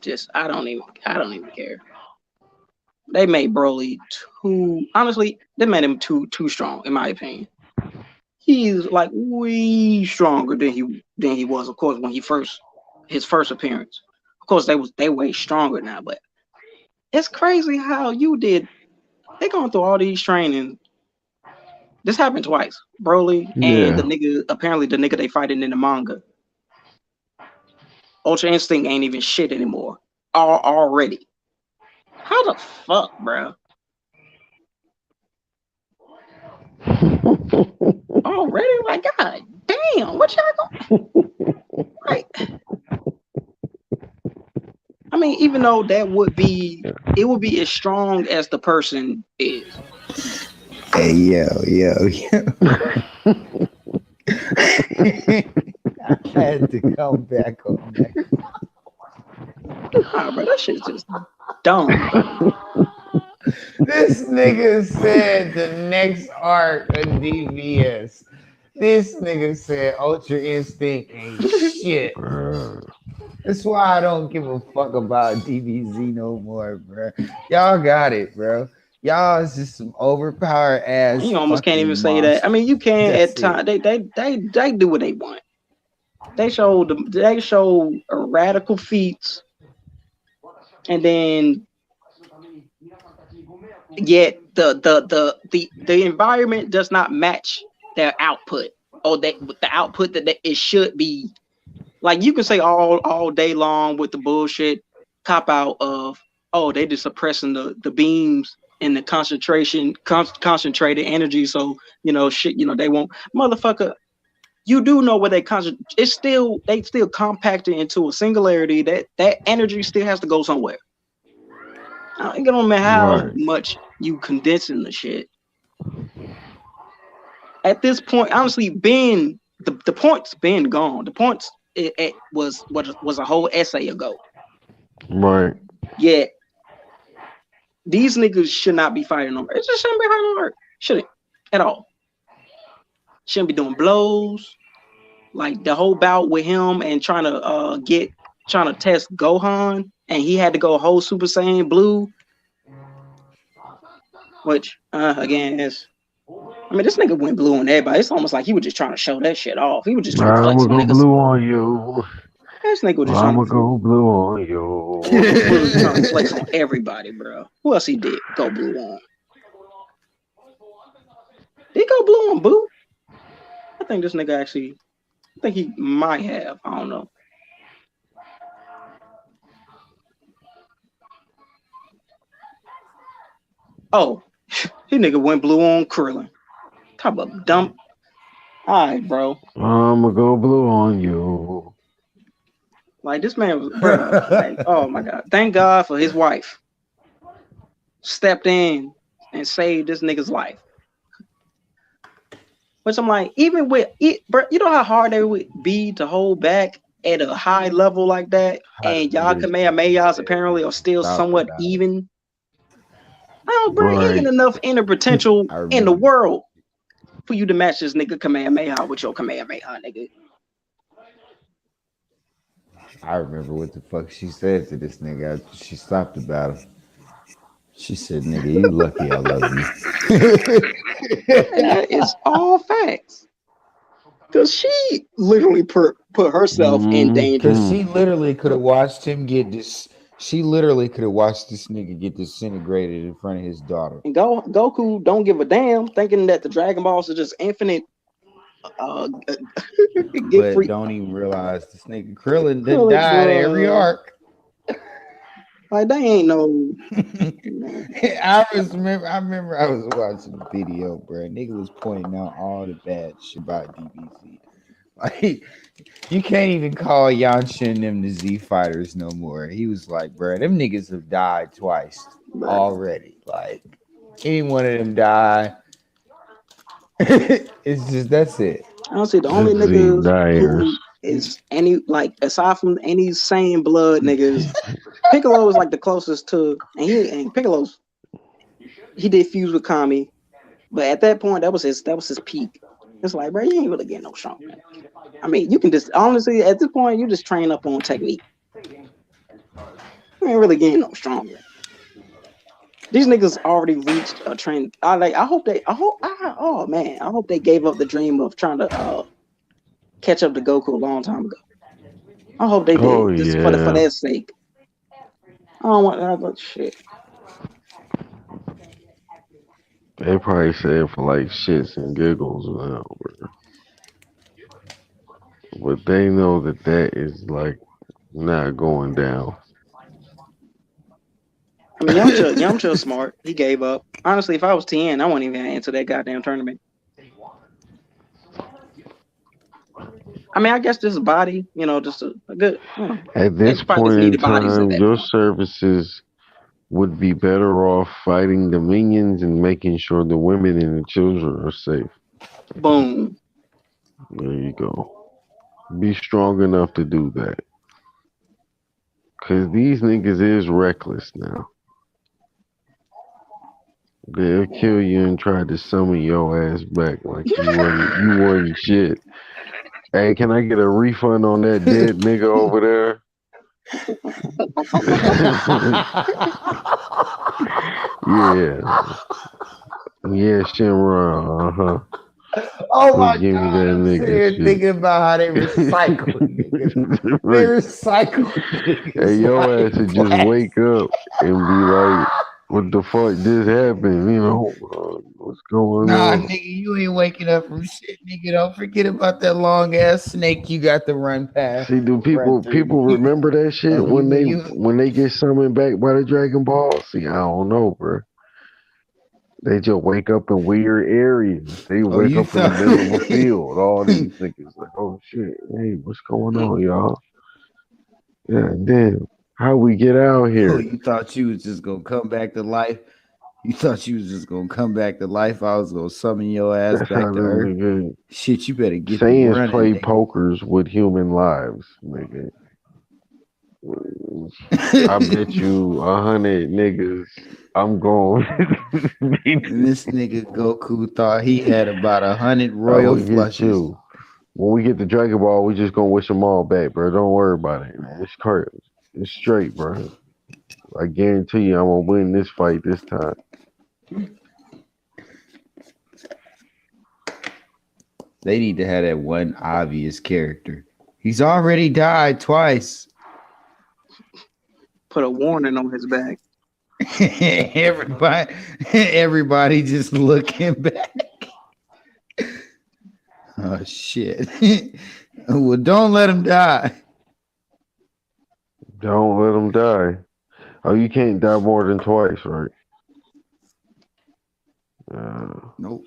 even care. They made Broly too. Honestly, they made him too strong, in my opinion. He's like way stronger than he was, of course, when he first his first appearance. Of course, they way stronger now, but it's crazy how you did. They going through all these training. This happened twice. Broly and the Yeah. nigga, apparently the nigga they fighting in the manga. Ultra Instinct ain't even shit anymore. Already. How the fuck, bro? Already? Like, god damn, what y'all going? Like, I mean, even though that would be, it would be as strong as the person is. Hey, yo. I had to come back on that. Nah, bro, that shit's just dumb, bro. This nigga said the next arc of DVS. This nigga said Ultra Instinct ain't shit. Bruh. That's why I don't give a fuck about DBZ no more, bro. Y'all got it, bro. Y'all is just some overpowered ass You almost can't even fucking say that. I monster. mean, you can That's at it. times. They do what they want. They show radical feats, and then yet the environment does not match their output or the output that it should be. Like you can say all day long with the bullshit cop out of, oh, they just suppressing the beams and the concentrated energy, so shit, they won't, motherfucker. You do know where they concentrate. It's still they still compacted into a singularity. That energy still has to go somewhere. I don't know how Right. much you condensing the shit. At this point, honestly, the point's been gone. The points it was a whole essay ago. Right. Yet these niggas should not be fighting on Earth. It just shouldn't be fighting on Earth. Shouldn't at all. Shouldn't be doing blows. Like the whole bout with him and trying to test Gohan, and he had to go whole Super Saiyan Blue, which again is, I mean, this nigga went blue on everybody. It's almost like he was just trying to show that shit off. He was just trying to flex I'ma on go niggas. blue on you. This nigga was just trying I'ma to go blue on was you. trying to flex on everybody, bro. Who else he did go blue on? Did he go blue on Boo? I think this nigga actually. I think he might have. I don't know. Oh, he nigga went blue on Krillin. Talk about dump. All right, bro. I'ma go blue on you. Like this man was, bro. Like, oh my god. Thank God for his wife stepped in and saved this nigga's life. Which I'm like, even with it, bro, you know how hard it would be to hold back at a high level like that, I and y'all remember this nigga Kamehamehas said apparently are still talked somewhat about it. even. Oh, bro, ain't Right. enough inner potential I in the remember this. world for you to match this nigga Kamehameha with your Kamehameha, nigga. I remember what the fuck she said to this nigga after she stopped the battle. She said, "Nigga, you lucky I love you." And that is all facts. Cause she literally put herself in Cause danger. Mm-hmm. she literally could have watched him get this. She literally could have watched this nigga get disintegrated in front of his daughter. And Goku don't give a damn, thinking that the Dragon Balls are just infinite. Get But free, don't even realize this nigga Krillin done like, died every bro. arc. Like they ain't no. I remember I was watching a video, bro. Nigga was pointing out all the bad shit about DBZ. Like you can't even call Yansha and them the Z fighters no more. He was like, bro, them niggas have died twice Bro. already. Like any one of them die, it's just that's it. Honestly, the only Z niggas who Dyers. is any like aside from any sane blood niggas, Piccolo is like the closest to, and Piccolo's he did fuse with Kami, but at that point that was his peak. It's like, bro, you ain't really getting no stronger. I mean, you can just honestly at this point you just train up on technique. You ain't really getting no stronger. These niggas already reached a trend. I like. I hope they. I hope. Oh man. I hope they gave up the dream of trying to catch up to Goku a long time ago. I hope they Oh did. Just for yeah, their sake. I don't want that but shit. they probably said for like shits and giggles now, but they know that that is like not going down. I mean, Yamcha smart. He gave up. Honestly, if I was 10, I wouldn't even enter that goddamn tournament. I mean, I guess this body, just a good, At they this probably just point in needed bodies at time, that your point. services would be better off fighting the minions and making sure the women and the children are safe. Boom. There you go. Be strong enough to do that. Cause these niggas is reckless now. They'll kill you and try to summon your ass back like you wasn't shit. Hey, can I get a refund on that dead nigga over there? Yeah, yeah, Shimra. Oh Please my give me god, that I'm sitting nigga here shit. thinking about how they recycle niggas. They Right. recycle Hey, niggas your ass like would just wake plastic. up and be like, "What the fuck just happened? What's going Nah, on?" nigga, you ain't waking up from shit, nigga. Don't forget about that long ass snake you got to run past, See, do run people through. people remember that Oh, shit you when they you. when they get summoned back by the Dragon Ball? See, I don't know, bro. They just wake up in weird areas. They Oh, wake you up in the thought. middle of a field. All these niggas like, oh shit, hey, what's going on, y'all? Yeah, damn. How we get out Oh, here? you thought you was just gonna come back to life. You thought you was just gonna come back to life. I was gonna summon your ass That's how back to them Earth. niggas Shit, you better get to Saiyans running, play nigga. pokers with human lives, nigga. I bet you 100 niggas I'm going. And this nigga Goku thought he had about 100 I royal will get flushes. you. When we get the Dragon Ball, we just gonna wish them all back, bro. Don't worry about it, man. It's crazy. It's straight, bro. I guarantee you, I'm gonna win this fight this time. They need to have that one obvious character. He's already died twice. Put a warning on his back. everybody, everybody just looking back. Oh shit! Well, don't let him die. Don't let them die. Oh, you can't die more than twice, right? Uh, Nope.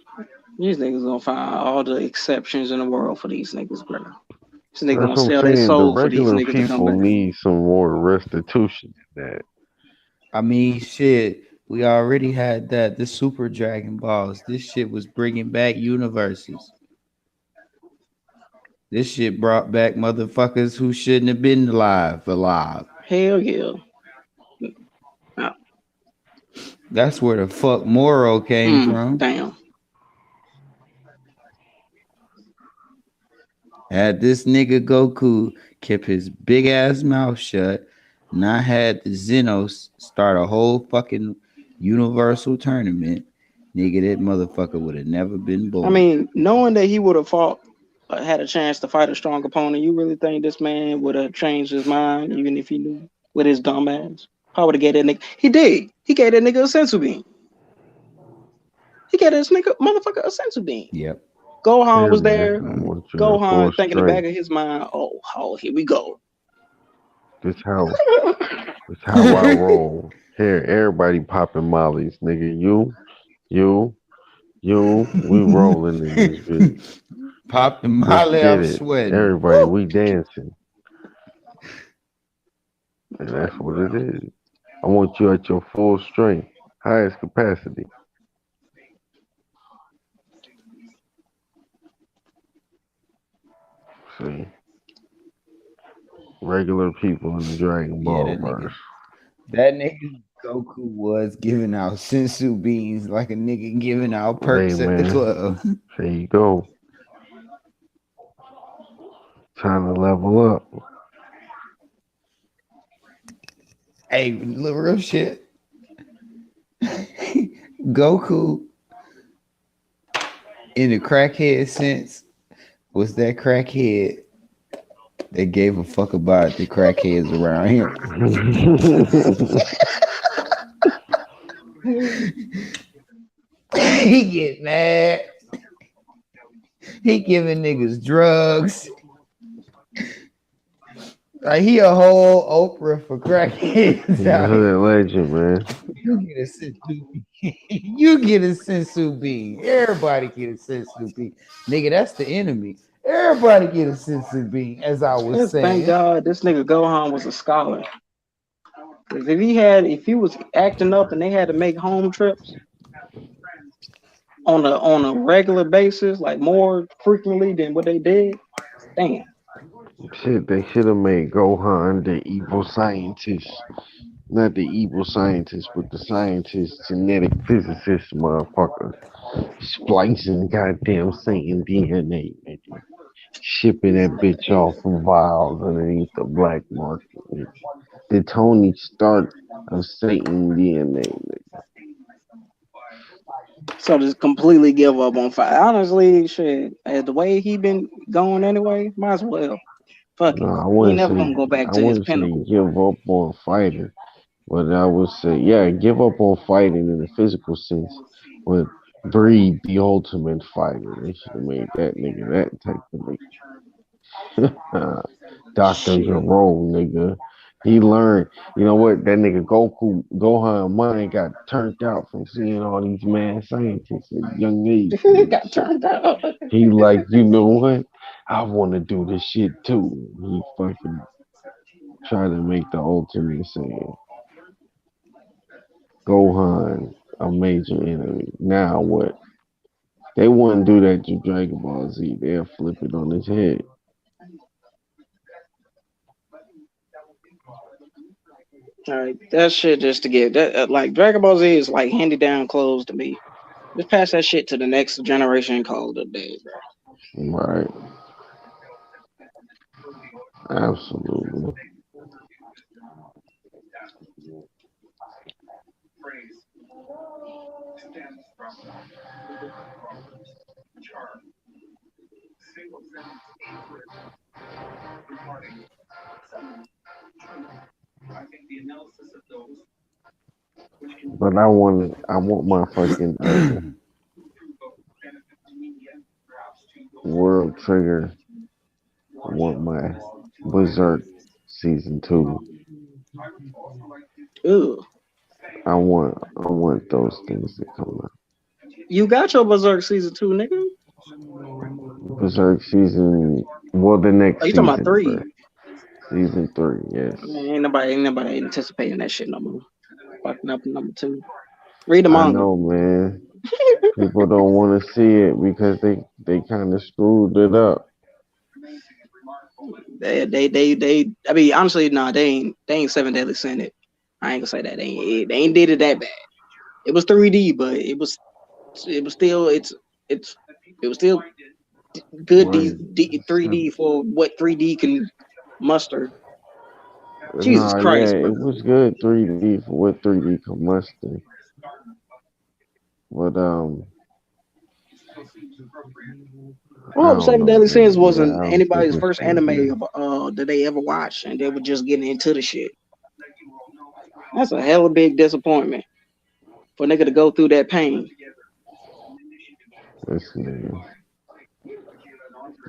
These niggas gonna find all the exceptions in the world for these niggas, bro. This nigga that's gonna what I'm sell their saying. The soul for these regular niggas to come people back. need some more restitution than that. I mean, shit. We already had that. The Super Dragon Balls. This shit was bringing back universes. This shit brought back motherfuckers who shouldn't have been alive. Hell yeah. Uh, That's where the fuck Moro came from. damn. Had this nigga Goku kept his big ass mouth shut, not had the Xenos start a whole fucking universal tournament, nigga, that motherfucker would have never been I born. mean, knowing that he would have fought, had a chance to fight a strong opponent, you really think this man would have changed his mind, even if he knew with his dumb ass? Probably would have gave that nigga. He did. He gave that nigga a sensu bean. He gave this nigga motherfucker a sensu bean. Yep. Gohan Here, was man. there. I want you at full Gohan thinking in the back strength. of his mind, oh, here we go. This how this how I roll. Here, everybody popping mollies, nigga. You, we rolling in this bitch. Pop the Let's molly, get I'm it. sweating. Everybody, we dancing. And that's what it is. I want you at your full strength, highest capacity. See, regular people in the Dragon Yeah, Ball that nigga. verse. That nigga Goku was giving out sensu beans like a nigga giving out Hey perks at the man, club. there you go. Time to level up. Hey, little real shit. Goku in the crackhead sense was that crackhead that gave a fuck about the crackheads around him. He get mad. He giving niggas drugs. Like he a whole Oprah for crackheads He's a out here. hood legend, man. You get a sensu bean. You get a sensu bean. Everybody get a sensu bean. Nigga, that's the enemy. Everybody get a sensu bean, as I was Just thank saying. God this nigga Gohan was a scholar. Because if he was acting up and they had to make home trips on a regular basis, like more frequently than what they did, damn. Shit, they should have made Gohan the evil scientist. Not the evil scientist, but the scientist, genetic physicist, motherfucker. Splicing goddamn Satan DNA, nigga. Shipping that bitch off from vials underneath the black market, nigga. The Tony Stark of Satan DNA, nigga. So just completely give up on fight. Honestly, shit, as the way he been going anyway, might as well. Fuck No, it. He ain't never gonna go back I to his wouldn't say pinnacle. give up on fighting. But I would say, yeah, give up on fighting in the physical sense, but breed the ultimate fighter. They should have made that nigga that type of nigga. Dr. Shit. Jerome, nigga. He learned, you know what, that nigga Gohan mind got turned out from seeing all these mad scientists at a young age, nigga. Got So turned out. he like, you know what, I want to do this shit too. He fucking try to make the ultimate saying. Gohan a major enemy. Now what? They wouldn't do that to Dragon Ball Z. They'll flip it on his head. Alright, that shit just to get that like Dragon Ball Z is like handy down clothes to me. Just pass that shit to the next generation and call it a day, bro. Right. Absolutely. But I want my fucking World Trigger. I want my Berserk season 2. Ugh. I want those things to come out. You got your Berserk season two, nigga. Berserk season, well, the Oh, next you talking about season, three? bro. Season 3, yes. Man, ain't nobody anticipating that shit no more. Fucking up number two. Read the I manga. know, man. People don't want to see it because they kind of screwed it up. They. I mean, honestly, nah, they ain't Seven Deadly Sin it. I ain't gonna say that. They ain't did it that bad. It was 3D, but it was still it's it was still good Right. 3D for what 3D can muster. Jesus No, yeah, Christ, bro. it was good 3D for what 3D could muster. But I I hope don't Seven know, Deadly Sins man. Yeah, wasn't I don't think anybody's it's first gonna be. anime that they ever watched, and they were just getting into the shit. That's a hella big disappointment for a nigga to go through that pain. This nigga.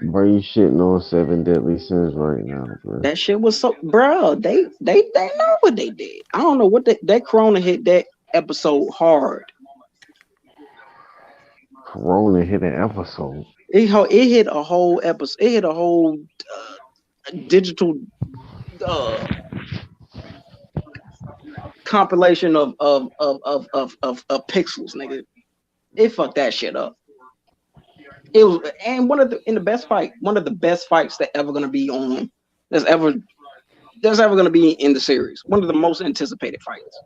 Bro, you shitting on Seven Deadly Sins right now, bro. That shit was so, bro. They know what they did. I don't know what that Corona hit that episode hard. Corona hit an episode. It hit a whole episode. It hit a whole digital uh, compilation of pixels, nigga. It fucked that shit up. It was and one of the in the best fight, one of the best fights that ever gonna be on that's ever that's ever gonna be in the series. One of the most anticipated fights.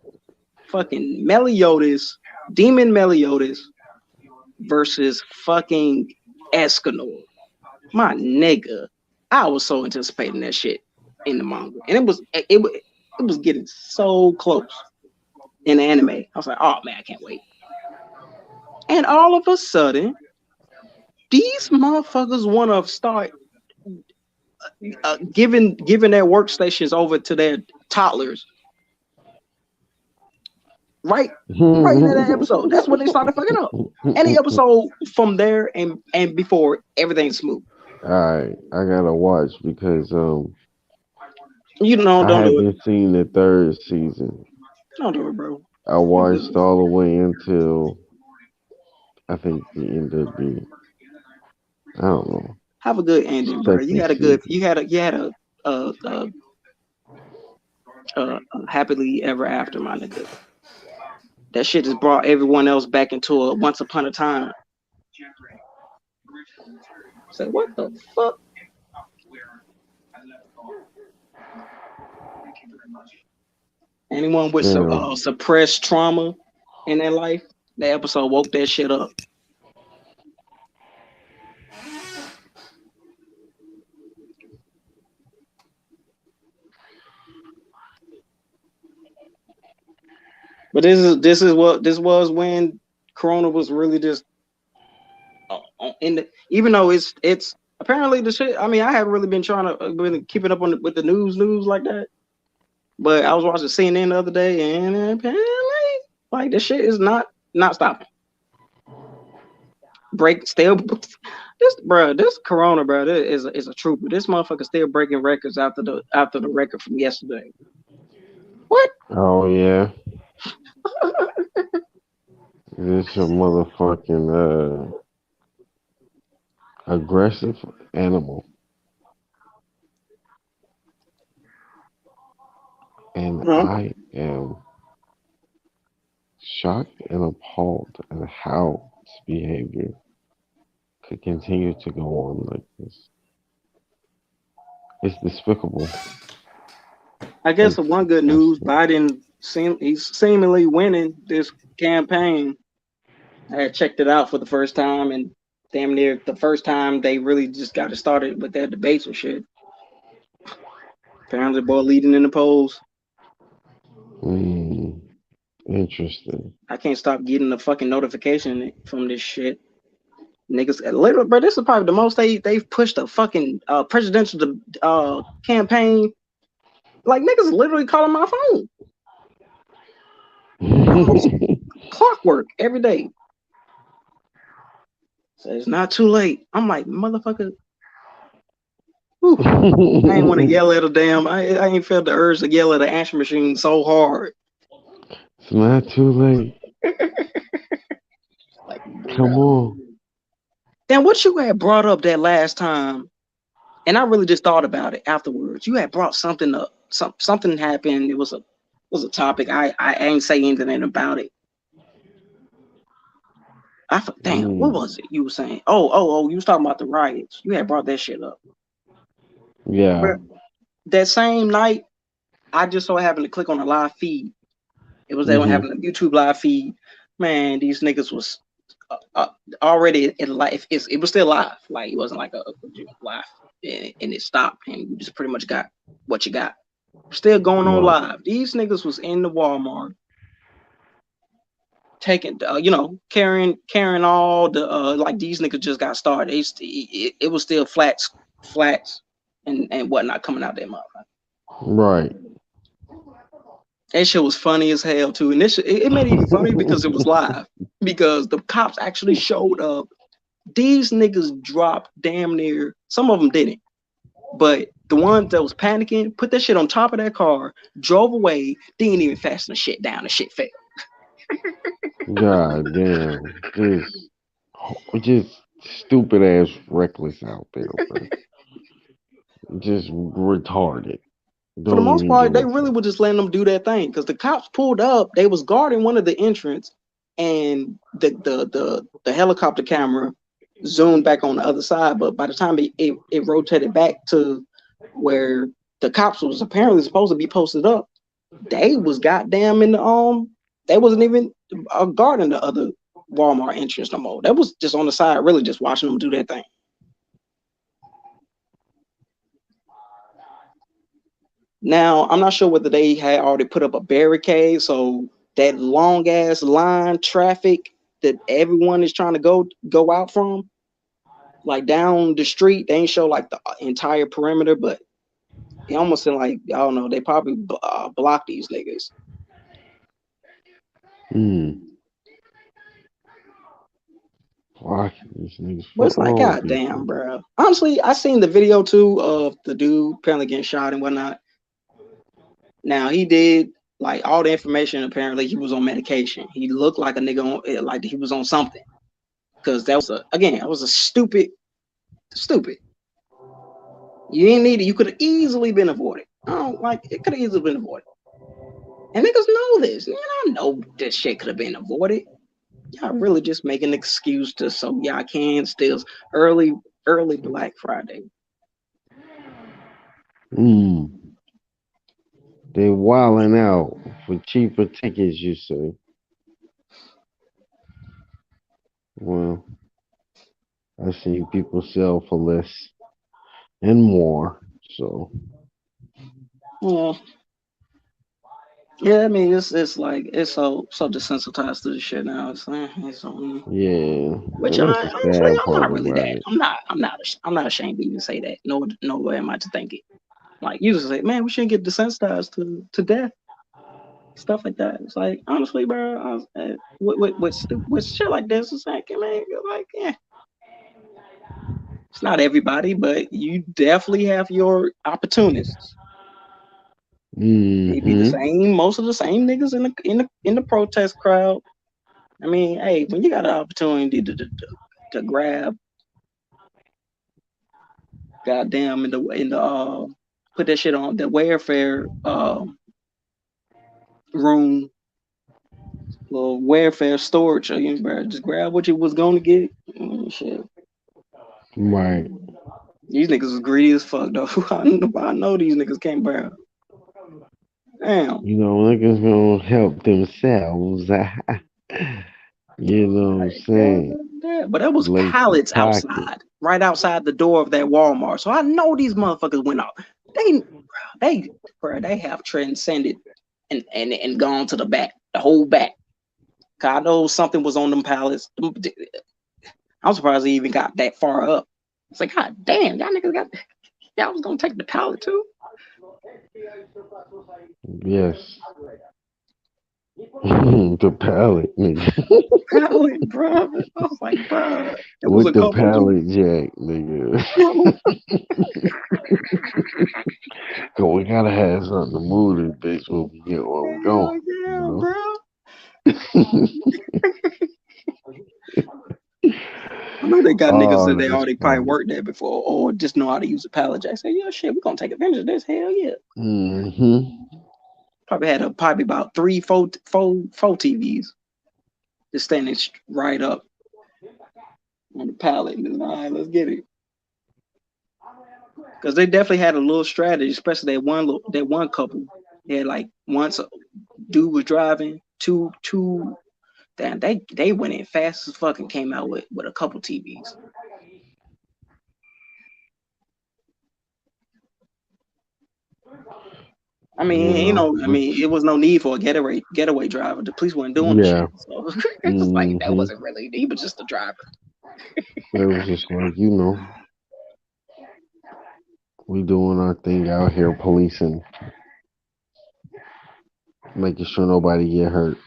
Fucking Meliodas, Demon Meliodas versus fucking Escanor. My nigga, I was so anticipating that shit in the manga, and it was getting so close in the anime. I was like, oh man, I can't wait. And all of a sudden, these motherfuckers want to start giving their workstations over to their toddlers. Right, right in that episode. That's when they started fucking up. Any episode from there and before, everything's smooth. All right, I gotta watch because You know, I don't do it. haven't seen the third season. Don't do it, bro. I Have a good, watched all the way until I think the end of the I don't know have a good ending, bro. You second had a good. season. You had a, a, a happily ever after, my nigga. That shit just brought everyone else back into a once upon a time. Say what the fuck? Anyone with Damn. suppressed trauma in their life, that episode woke that shit up. But this was when Corona was really just in the, even though it's apparently the shit. I mean, I haven't really been trying to been keeping up on with the news like that. But I was watching CNN the other day, and apparently, like this shit is not stopping. Break still, this Corona, bro, this is a trooper. This motherfucker still breaking records after the record from yesterday. What? Oh yeah, this a motherfucking aggressive animal, and Huh? I am shocked and appalled at how its behavior could continue to go on like this. It's despicable. I guess It's the one good news, disgusting. he's seemingly winning this campaign. I had checked it out for the first time, and damn near the first time they really just got it started with their debates and shit. Apparently, boy leading in the polls. Hmm. Interesting. I can't stop getting the fucking notification from this shit. Niggas, literally, bro, this is probably the most they've pushed a fucking presidential campaign. Like niggas literally calling my phone, almost clockwork every day. So it's not too late. I'm like, motherfucker, whew, I ain't want to It's yell at a damn. I ain't felt the urge to yell at an answer machine so hard. not too late. Like, Come bro. on. Then what you had brought up that last time, and I really just thought about it afterwards. You had brought something up. Something happened. It was a topic. I ain't say anything about it. Damn, what Mm. was it you were saying? Oh, you was talking about the riots. You had brought that shit up. Yeah. Bro, that same night, I just so happened to click on a live feed. It was they were Hmm. having a YouTube live feed. Man, these niggas was uh, already in life. It was still live. Like it wasn't like a live and it stopped and you just pretty much got what you got. Still going on Right. live. These niggas was in the Walmart taking, carrying all the like these niggas just got started. It was still flats and whatnot coming out that motherfucker. Right. That shit was funny as hell too, and it made it even funny because it was live. Because the cops actually showed up. These niggas dropped damn near. Some of them didn't, but the ones that was panicking put that shit on top of that car, drove away, didn't even fasten the shit down. The shit fell. God damn. Just stupid ass reckless out there, bro. Just retarded. For the Don't most even part, give they a really fuck. were just letting them do their thing because the cops pulled up. They was guarding one of the entrance, and the helicopter camera zoomed back on the other side. But by the time it rotated back to where the cops was apparently supposed to be posted up, they was goddamn in the they wasn't even guarding the other Walmart entrance no more. That was just on the side, really just watching them do their thing. Now, I'm not sure whether they had already put up a barricade, so that long ass line traffic that everyone is trying to go out from, like down the street. They ain't show like the entire perimeter, but it almost seemed like I don't know. They probably block these niggas. Hmm. Watching these niggas. But What's it's like, wrong with god people? damn, bro. Honestly, I seen the video too of the dude apparently getting shot and whatnot. Now he did like all the information. Apparently, he was on medication. He looked like a nigga on like he was on something. Because that was a stupid. You didn't need it. You could have easily been avoided. I don't like it. Could have easily been avoided. And niggas know this. Man, I know this shit could have been avoided. Y'all really just make an excuse to so y'all can still early Black Friday. Hmm. They wilding out for cheaper tickets, you say. Well, I seen people sell for less and more. So Yeah, yeah. I mean, it's like it's so desensitized to the shit now. It's yeah, which and that's I the honestly sad I'm not part really about that. it. I'm not ashamed to even say that. No way am I to think it. Like you just say, man, we shouldn't get desensitized to death, stuff like that. It's like honestly, bro, with shit like this, it's like man, like yeah, it's not everybody, but you definitely have your opportunists. They be the Mm-hmm. same, most of the same niggas in the protest crowd. I mean, hey, when you got an opportunity to grab, goddamn, in the put that shit on the welfare room, little welfare storage, you better just grab what you was going to get. Shit. Right. These niggas is greedy as fuck though. I know these niggas can't bear. Damn. You know, niggas gonna help themselves. You know what I'm saying? Yeah, but that was Lace the pallets pocket. outside, right outside the door of that Walmart. So I know these motherfuckers went out. They, they, they have transcended and gone to the back, the whole back. Cause I know something was on them pallets. I'm surprised they even got that far up. It's like, God damn, y'all niggas got, y'all was gonna take the pallet too. Yes. The pallet, nigga. Pallet, bro. I was like, bro, it was With a the couple too. pallet jack, nigga. Cause we gotta have something to move this bitch when we get where we going. Hell You yeah, know? bro. I know they got niggas that Oh, they that's already probably funny. worked there before or just know how to use a pallet jack. Say, yeah, shit, we're gonna take advantage of this. Hell yeah. Mm-hmm. Probably about four TVs just standing right up on the pallet. And, all right, let's get it. Because they definitely had a little strategy, especially that one couple. They had like once a dude was driving, two. Damn, they went in fast as fuck and came out with a couple TVs. I You mean, know, I mean, it was no need for a getaway driver. The police weren't doing the yeah. shit, so it's like that Mm-hmm. wasn't really. He was just a driver. It was just like, we doing our thing out here policing, making sure nobody get hurt.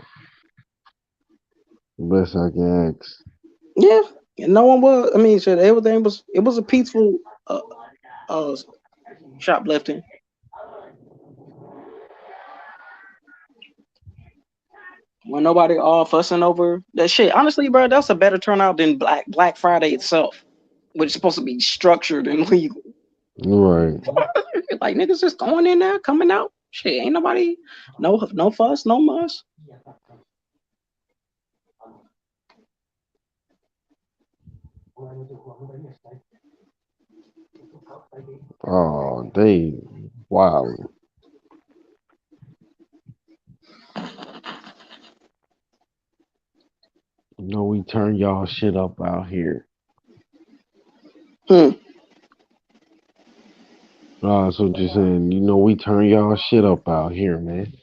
Best I can ask. Yeah, and no one was. I mean, shit, everything was. It was a peaceful uh, uh shoplifting. When nobody all fussing over that shit. Honestly, bro, that's a better turnout than Black Friday itself, which is supposed to be structured and legal. Right. Like niggas just going in there, coming out. Shit, ain't nobody, no fuss, no muss. Oh, they wild. We turn y'all shit up out here. Hmm. So just saying, we turn y'all shit up out here, man.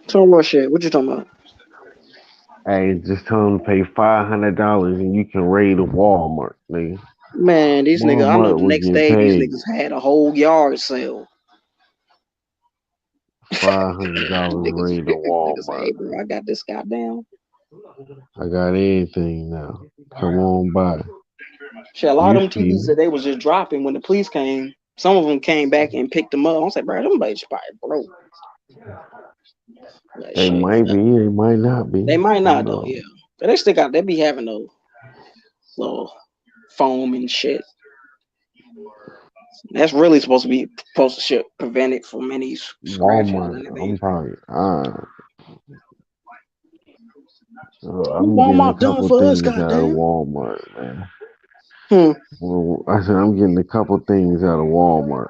So what shit? What you talking about? Hey, just tell them to pay $500 and you can raid a Walmart, nigga. Man, these niggas, I know Walmart the would next get day these paid niggas had a whole yard sale. $500 niggas, raid a niggas say, Walmart. hey, bro, I got this goddamn. I got anything now. Come on by. Shit, a lot of them Used to TVs that they was just dropping when the police came. Some of them came back and picked them up. I said, bro, them bitches probably broke. Like they shit, might be, they might not be. they might Who not though, knows? yeah. But they still got, they be having those little foam and shit. That's really supposed to shit prevent it from any scratches or Walmart. anything. I'm probably. What I'm getting a Walmart done couple for us, things out of goddamn. Walmart, man. Hmm. Well, I said I'm getting a couple things out of Walmart.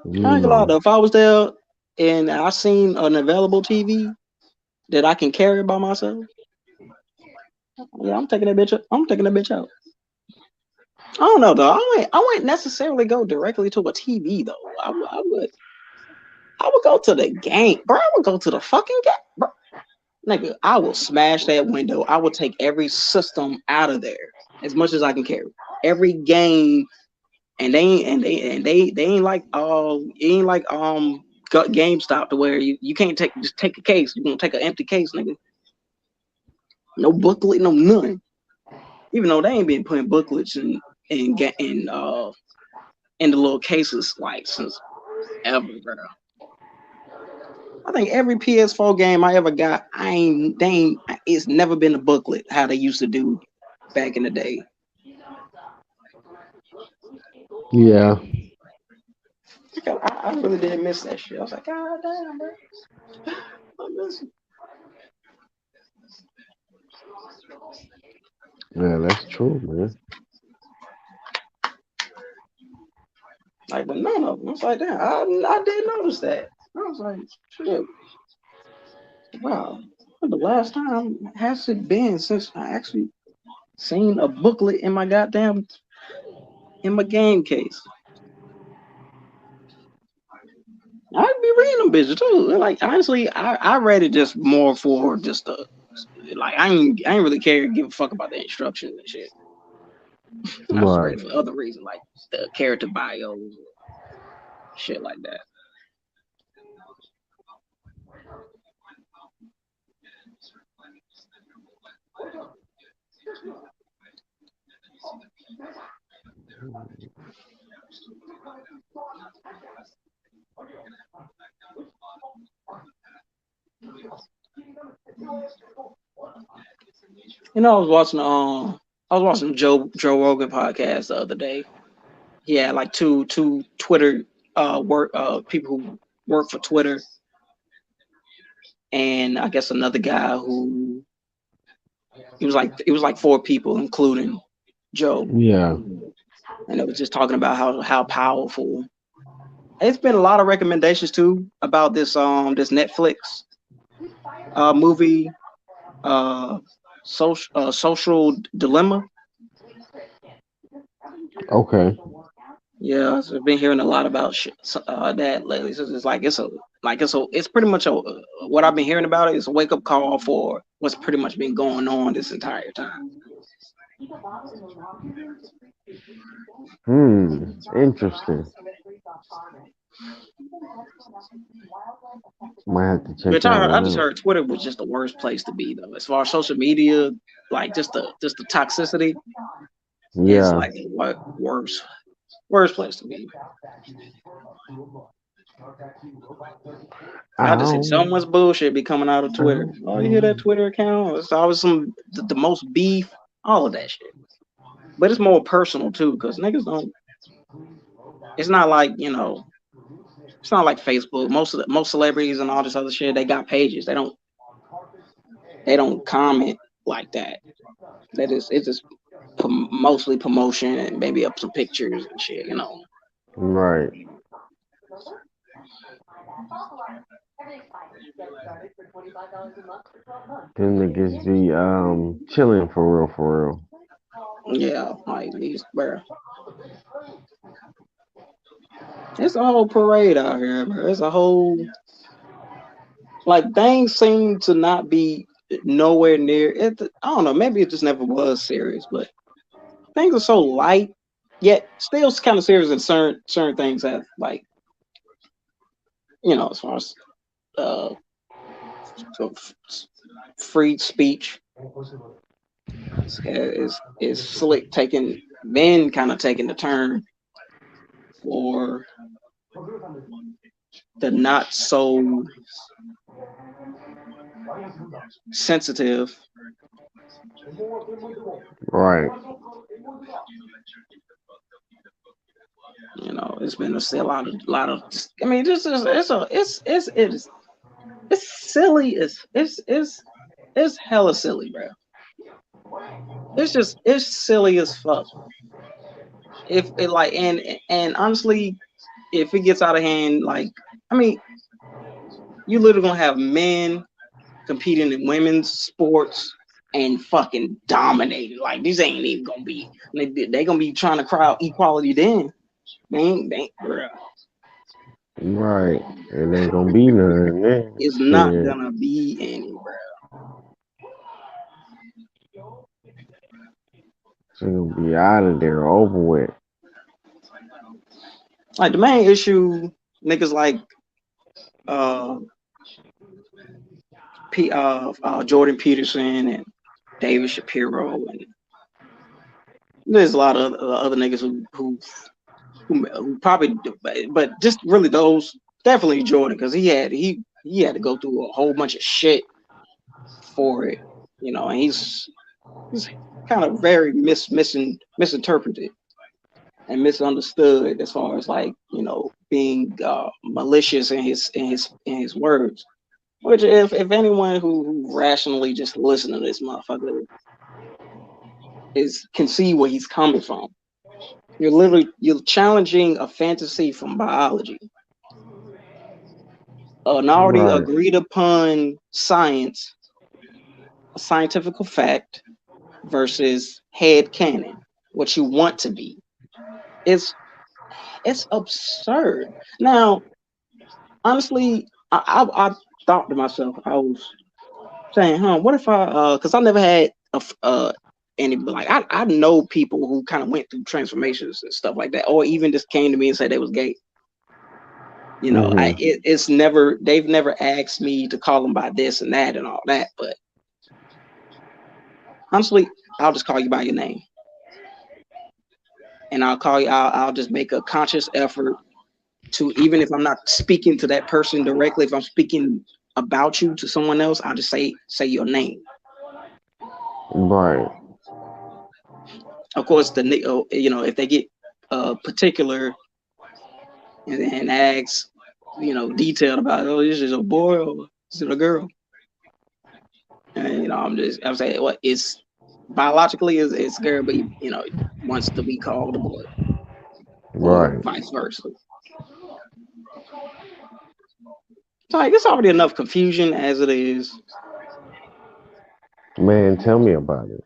I You ain't gonna lie though. know. If I was there and I seen an available TV that I can carry by myself, yeah, I'm taking that bitch. I'm taking that bitch out. I don't know though. I wouldn't necessarily go directly to a TV though. I would go to the game, bro. I would go to the fucking game, bro. Nigga, I will smash that window. I will take every system out of there as much as I can carry. Every game, and they ain't like it ain't like GameStop to where you can't just take a case. You gonna take an empty case, nigga. No booklet, no nothing. Even though they ain't been putting booklets in the little cases like since ever, bro. I think every PS4 game I ever got, it's never been a booklet how they used to do back in the day. Yeah. I really did miss that shit. I was like, God damn, bro. I miss it. Yeah, that's true, man. Like, but none of them. I was like, damn, I did notice that. I was like, shit, wow. The last time has it been since I actually seen a booklet in my game case? I'd be reading them bitches too. Like honestly, I read it just more for just the like I ain't really care give a fuck about the instructions and shit. I just read Right. it for other reasons like the character bios, shit like that. You know, I was watching Joe Rogan podcast the other day. He had like two Twitter work people who work for Twitter, and I guess another guy who it was like four people including Joe, Yeah. and it was just talking about how powerful. It's been a lot of recommendations too about this Netflix movie, uh social dilemma. Okay. Yeah, so I've been hearing a lot about that lately. So it's pretty much what I've been hearing about it is a wake up call for what's pretty much been going on this entire time. Interesting. Might have to check Which that I one just out. heard Twitter was just the worst place to be though. As far as social media, like just the toxicity is Yeah. like what worst place to be. I I just see so don't. much bullshit be coming out of I Twitter. don't Oh, you hear that know. Twitter account? It's always the most beef, all of that shit. But it's more personal too, because niggas don't. It's not like it's not like Facebook. Most celebrities and all this other shit, they got pages. They don't comment like that. It's just mostly promotion and maybe up some pictures and shit. Right. Them niggas be chilling for real, for real. Yeah, like these, bro. It's a whole parade out here, bro. It's a whole Like things seem to not be nowhere near it. I don't know. Maybe it just never was serious, but things are so light, yet still kind of serious in certain things that like as far as uh free speech is slick taking then kind of taking the turn for the not so sensitive. Right. It's been a lot of. I mean, this is it's silly. It's hella silly, bro. It's silly as fuck. If it like and honestly, if it gets out of hand, like I mean, you literally gonna have men competing in women's sports and fucking dominating. Like this ain't even gonna be. They gonna be trying to cry out equality then. Bro. Right. It ain't gonna be none then. It's not Shit. gonna be any, bro. She gonna be out of there over with. Like the main issue, niggas like uh Jordan Peterson and David Shapiro, and there's a lot of other niggas who probably, but just really those definitely Jordan because he had to go through a whole bunch of shit for it, and he's kind of very misinterpreted and misunderstood as far as like being malicious in his words. Which if anyone who rationally just listen to this motherfucker is can see where he's coming from. You're challenging a fantasy from biology, an already Right. agreed upon science, a scientific fact versus head canon, what you want to be. It's it's absurd. Now, honestly, I thought to myself, I was saying, what if because I never had any like I know people who kind of went through transformations and stuff like that, or even just came to me and said they was gay. Mhm. It's never they've never asked me to call them by this and that and all that, but honestly, I'll just call you by your name, and I'll call you. I'll just make a conscious effort to even if I'm not speaking to that person directly, if I'm speaking about you to someone else, I'll just say your name. Right. Of course, if they get particular and asks, detailed about, oh, this is a boy or is it a girl? And I'm saying what it's biologically it's girl, but wants to be called a boy or Right. vice versa. So like it's already enough confusion as it is. Man, tell me about it.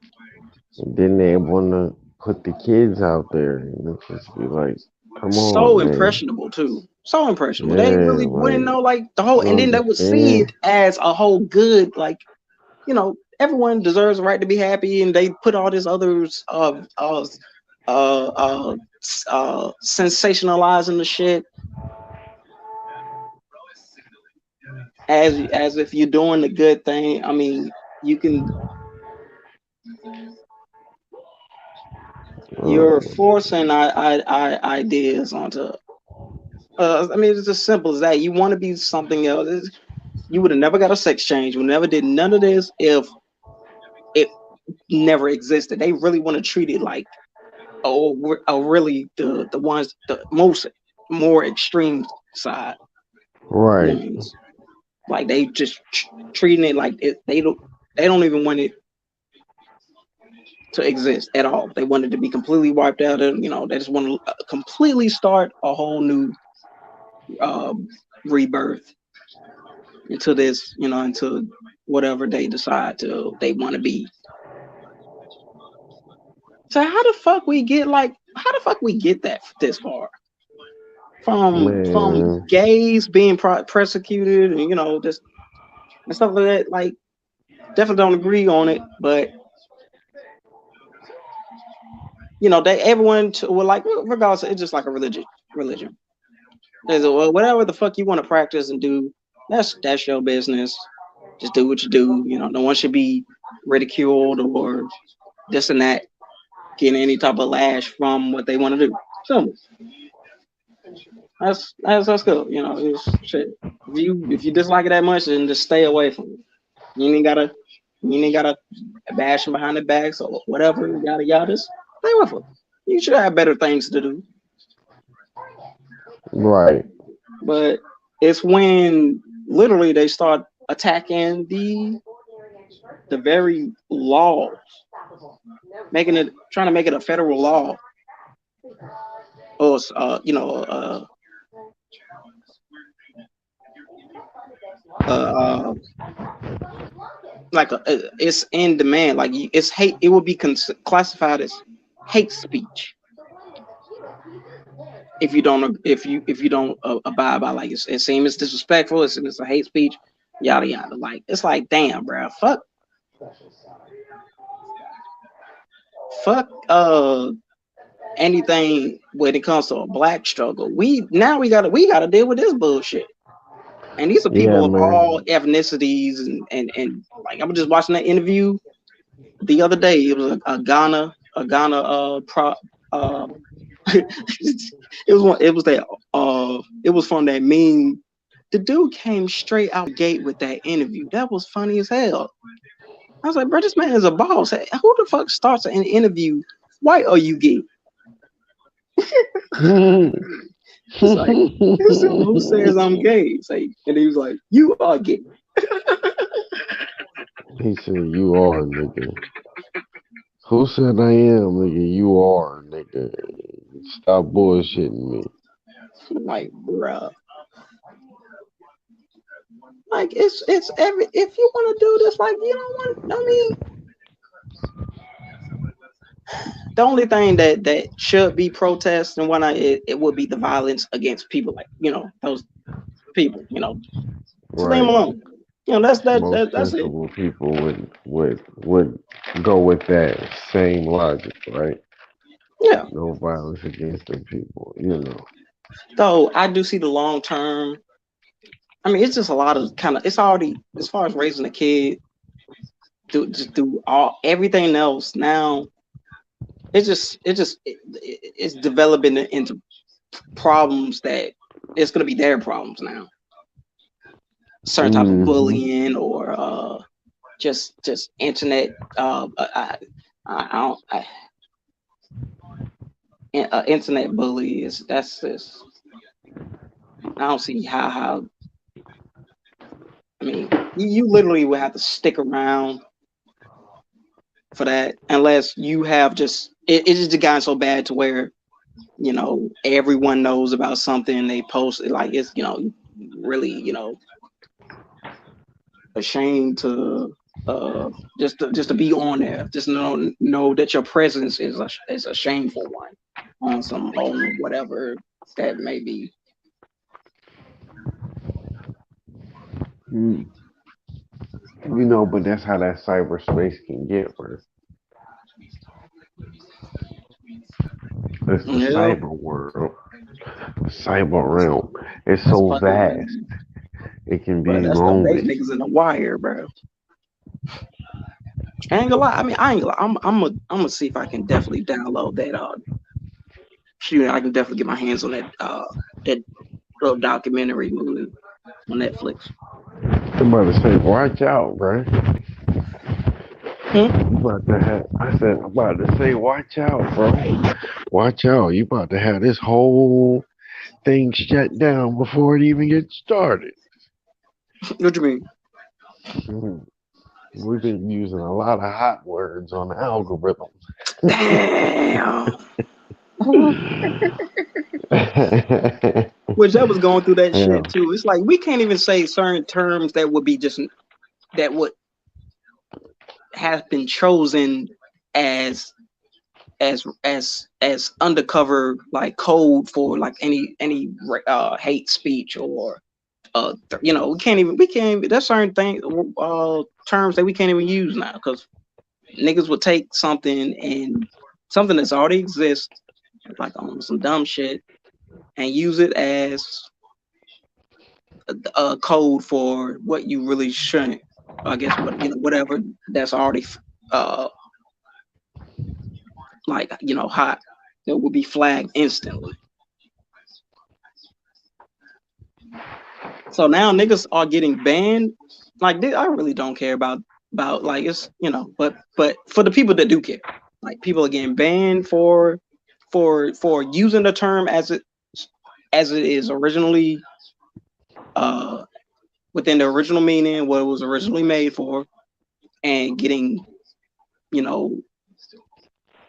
And then they wanna put the kids out there and it's just be like, come So on, man. impressionable too. So impressionable. They Yeah, really wouldn't like know like the whole, you and then they would see understand? it as a whole good. Like everyone deserves a right to be happy, and they put all this others uh, uh, sensationalizing the shit as if you're doing the good thing. I mean, you can you're Uh, forcing ideas onto. I mean, it's as simple as that. You want to be something else. You would have never got a sex change. You never did none of this if it never existed. They really want to treat it like really the ones the most more extreme side right, ones. Like they just treating it like they don't even want it to exist at all. They want it to be completely wiped out, and they just want to completely start a whole new um, rebirth into this, into whatever they decide to they want to be. So how the fuck we get that this far from man. gays being persecuted and just and stuff like that. Like, definitely don't agree on it, but they everyone will like regardless. It's just like a religion. There's well, whatever the fuck you want to practice and do, that's your business. Just do what you do. No one should be ridiculed or this and that, getting any type of lash from what they want to do. So that's good. It's shit. If you dislike it that much, then just stay away from it. You ain't gotta bash them behind the backs or whatever. Yada yada. Just stay with it. You should have better things to do. Right. But it's when literally they start attacking the very law, trying to make it a federal law, or uh, like it's in demand. Like it's hate. It would be classified as hate speech if you don't abide by, like, it seems disrespectful. It's a hate speech. Yada yada. Like, it's like, damn, bro. Fuck. Anything when it comes to a black struggle. We gotta deal with this bullshit. And these are Yeah, people of all man. ethnicities, and like, I'm just watching that interview the other day. It was a Ghana uh it was from that meme. The dude came straight out the gate with that interview. That was funny as hell. I was like, bro, this man is a boss. Hey, who the fuck starts an interview? White or you gay? It's like, who says I'm gay? It's like, and he was like, you are gay. He said, "You are, nigga." Who said I am, nigga? You are, nigga. Stop bullshitting me. I'm like, bruh. Like, it's every if you want to do this, like, you don't want. I mean, the only thing that should be protest and whatnot, it would be the violence against people, like, those people. Just leave them Right. alone. Most That's it. sensible people would go with that same logic, right? Yeah. No violence against the people, you know. Though I do see the long term. I mean, it's just a lot of kind of. It's already, as far as raising a kid, just do all everything else now. It's developing into problems that it's going to be their problems now. Certain type of Hmm. bullying, or just internet. I don't. Internet bully is that's just. I don't see how. I mean, you literally would have to stick around for that, unless you have it's just gotten so bad to where everyone knows about something they post it, like, it's really ashamed to just to be on there. Just know that your presence is a shameful one on whatever that may be. You know, but that's how that cyberspace can get, bro. It's the Yeah, cyber world, the cyber realm. It's that's so vast. fucking, It can bro. be That's them base lonely. niggas in the wire, bro. I ain't gonna lie. I mean, I ain't gonna lie. I'm gonna see if I can definitely download that. Shoot, I can definitely get my hands on that little documentary movie on Netflix. I'm about to say, watch out, bro. Hmm? You about to have. I said, I'm about to say, watch out, bro. Watch out. You about to have this whole thing shut down before it even gets started. What you mean? Mhm. We've been using a lot of hot words on the algorithm. Damn. Which that was going through that Yeah. shit too. It's like we can't even say certain terms that would have been chosen as as undercover, like, code for, like, any hate speech, or we can't even. There's certain things, terms that we can't even use now because niggas would take something that's already exists, like on some dumb shit, and use it as a code for what you really shouldn't. I guess whatever that's already uh hot, that will be flagged instantly. So now niggas are getting banned. Like I really don't care about like it's but for the people that do care, like people are getting banned for using the term as it is originally uh within the original meaning, what it was originally made for, and getting you know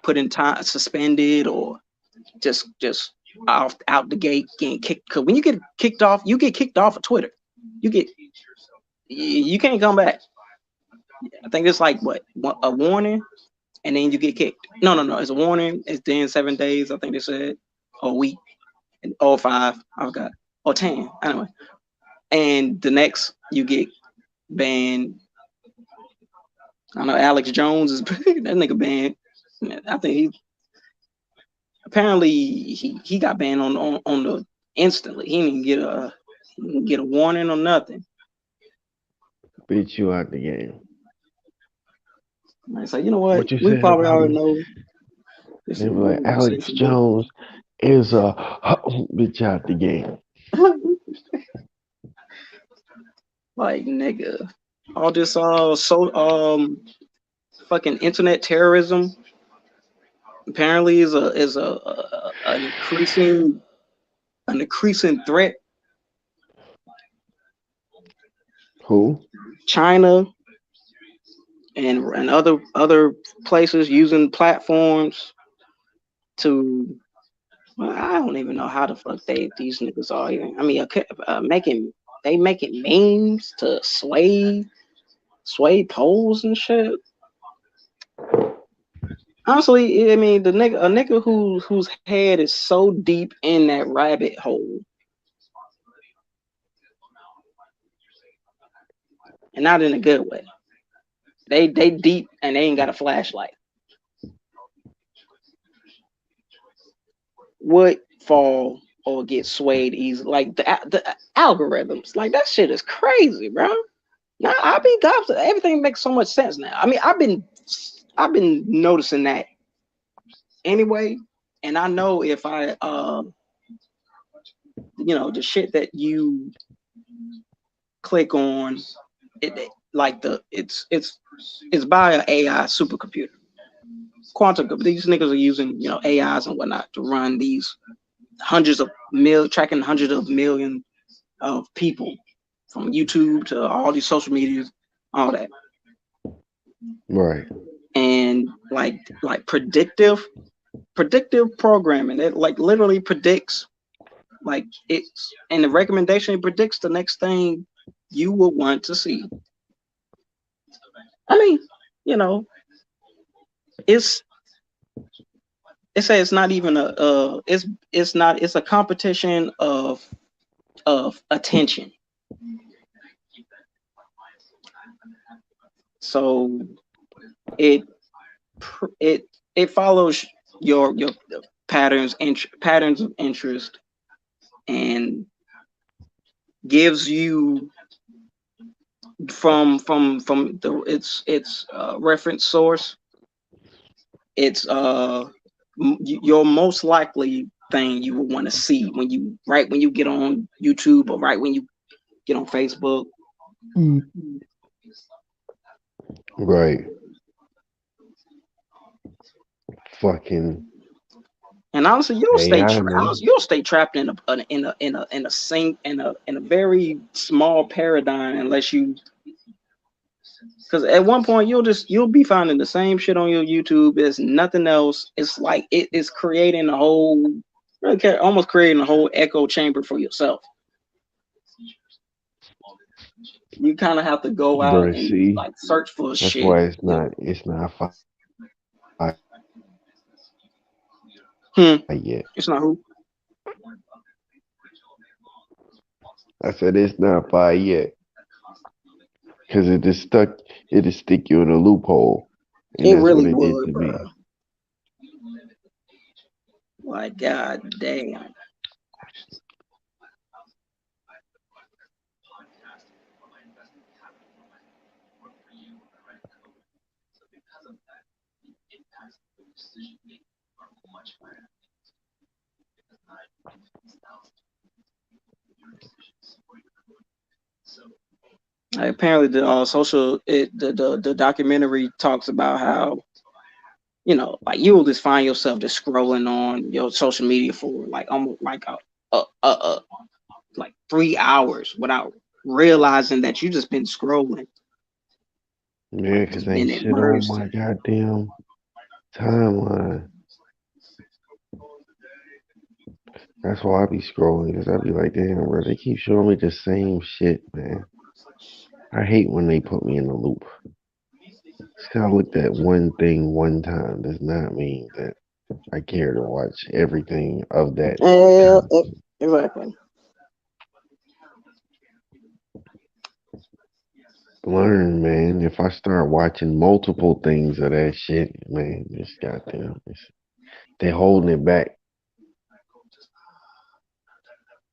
put in time suspended or just out the gate getting kicked. Because when you get kicked off, you get kicked off of Twitter. You get you can't come back. I think it's like a warning, and then you get kicked. No. It's a warning. It's then 7 days. I think they said, or a week, or 5. I forgot, or 10. Anyway, and the next you get banned. I know Alex Jones is that nigga banned. I think apparently he got banned on the instantly. He didn't get a warning or nothing. Beat you out the game. I say, you know what? What you We said probably about already him? know this They is be what like, we're gonna say Alex some bull. Jones is a bitch out the game. Like nigga, all this fucking internet terrorism apparently is an increasing threat. Who? China and other places using platforms to well, I don't even know how the fuck these niggas are even. I mean, making memes to sway polls and shit. Honestly, I mean, a nigga whose head is so deep in that rabbit hole, and not in a good way. They deep and they ain't got a flashlight. Would fall or get swayed easy. Like the algorithms, like that shit is crazy, bro. Now I be everything makes so much sense now. I mean, I've been noticing that anyway, and I know if I the shit that you click on, like it's by an AI supercomputer. These niggas are using AIs and whatnot to run these tracking hundreds of million of people from YouTube to all these social medias, all that, Right. and like predictive programming. It like literally predicts like it's and the recommendation it predicts the next thing you will want to see. I mean, you know, it's it says it's not even it's a competition of attention. So it it it follows your patterns of interest and gives you from the its reference source. It's your most likely thing you will want to see when you get on YouTube or right when you get on Facebook. Right. Fucking And honestly, AI, man. you'll stay trapped in a very small paradigm unless you because at one point you'll be finding the same shit on your YouTube. There's nothing else. It's like it is creating a whole almost creating a whole echo chamber for yourself. You kind of have to go out Bro, and see, like search for that's shit. why Yep. it's not fire yet. It's not who. I I said it's not fire yet because it is stuck. It is stick you in a loophole, and It that's what really it did would, to bro. me. Like, god damn. Apparently, the the documentary talks about how like you'll just find yourself just scrolling on your social media for like almost like a like 3 hours without realizing that you just been scrolling, Yeah, like because just ain't been shit on immersed. my goddamn timeline. That's why I be scrolling, because I be like, damn, bro, they keep showing me the same shit, man. I hate when they put me in a loop. Just 'cause I looked at one thing one time does not mean that I care to watch everything of that Yeah, content. exactly. Learn, man. If I start watching multiple things of that shit, man, this goddamn, they holding it back.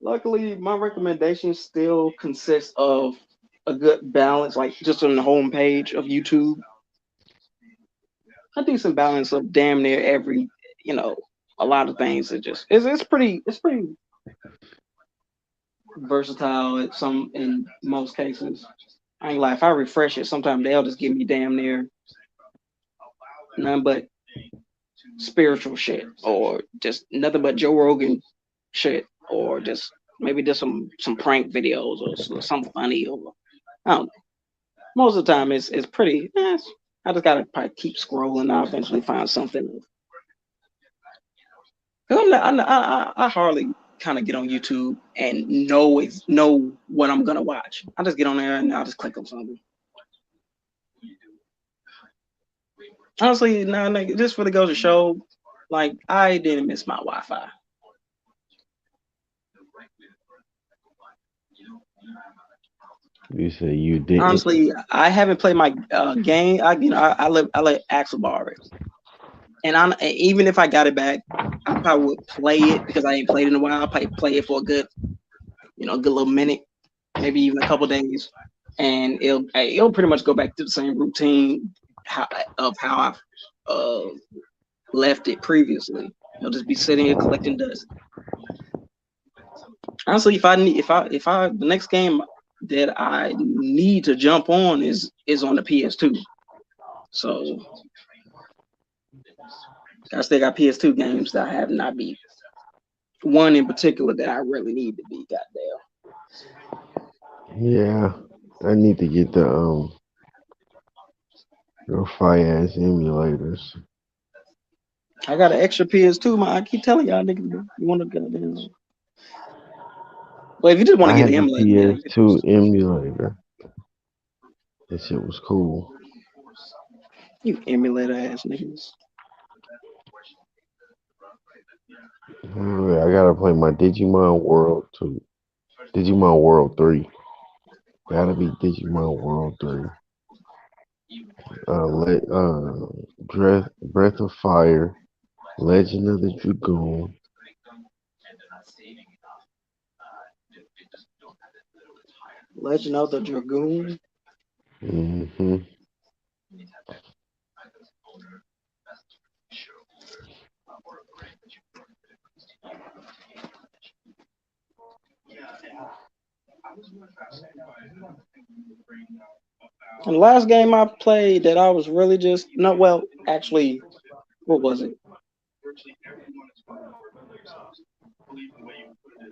Luckily, my recommendation still consists of a good balance, like just on the homepage of YouTube, a decent balance of damn near every, you know, a lot of things. It's pretty versatile at some in most cases. I ain't lie, if I refresh it, sometimes they'll just give me damn near none but spiritual shit, or just nothing but Joe Rogan shit, or just maybe just some prank videos or some funny, or I don't know. Most of the time, it's pretty. I just gotta probably keep scrolling. I'll eventually find something. 'Cause I hardly kind of get on YouTube and know what I'm gonna watch. I just get on there and I'll just click on something. Honestly, now like, just for the goes to show, like I didn't miss my Wi-Fi. You say you didn't. Honestly, I haven't played my game. I let Axel borrow it, and even if I got it back, I probably would play it because I ain't played in a while. I play it for a good good little minute, maybe even a couple days, and it'll pretty much go back to the same routine how, of how I've uh, left it previously. It'll just be sitting here collecting dust. Honestly, if I the next game that I need to jump on is on the PS2. So I still got PS2 games that I have not beat. One in particular that I really need to beat. Goddamn. Yeah, I need to get the fire ass emulators. I got an extra PS2. I keep telling y'all niggas, you want to get them. But if you just want to I get the had the emulator, yeah, you can do PS2 so. emulator. That shit was cool. You emulator ass niggas. I gotta play my Digimon World 2. Digimon World 3. Gotta be Digimon World 3. Breath of Fire, Legend of the Dragoon. Legend of the Dragoon. Hmm. And the last game I played that I was really just no, well, actually, what was it?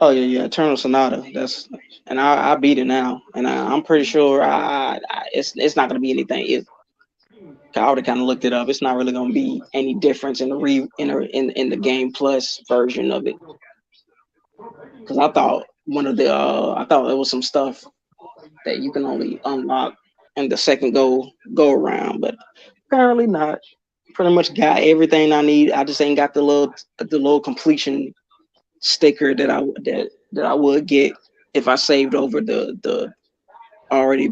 Oh yeah, yeah, Eternal Sonata. That's and I beat it now, and I'm pretty sure it's not gonna be anything. I already kind of looked it up. It's not really gonna be any difference in the in the game plus version of it. Because I thought it was some stuff that you can only unlock in the second go around, but apparently not. Pretty much got everything I need. I just ain't got the little completion sticker that I would get. if I saved over the already,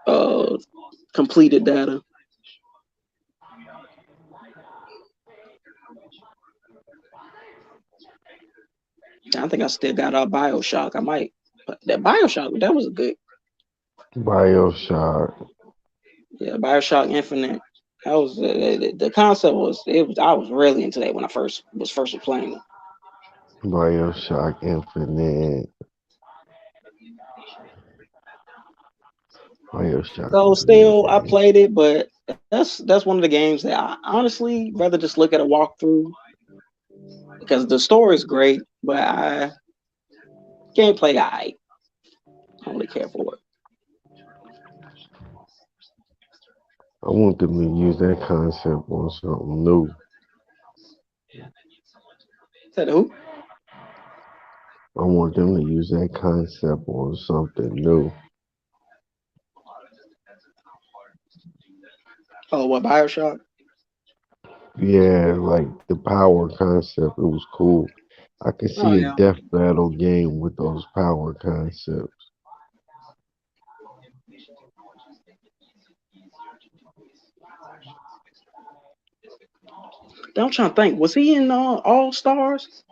uh completed data. I think I still got BioShock. I might that BioShock, that was a good. Bioshock. Yeah, BioShock Infinite. That was the concept was it was I was really into that when I first playing it. Bioshock Infinite. Bioshock So Infinite. still I played it, but that's one of the games that I honestly rather just look at a walkthrough because the story is great, but I gameplay I don't really care for it. I want them to use that concept on something new. Said who? I want them to use that concept on something new. Oh, what BioShock? Yeah, like the power concept. It was cool. I could Oh see a yeah. death battle game with those power concepts. I'm trying to think. Was he in All Stars?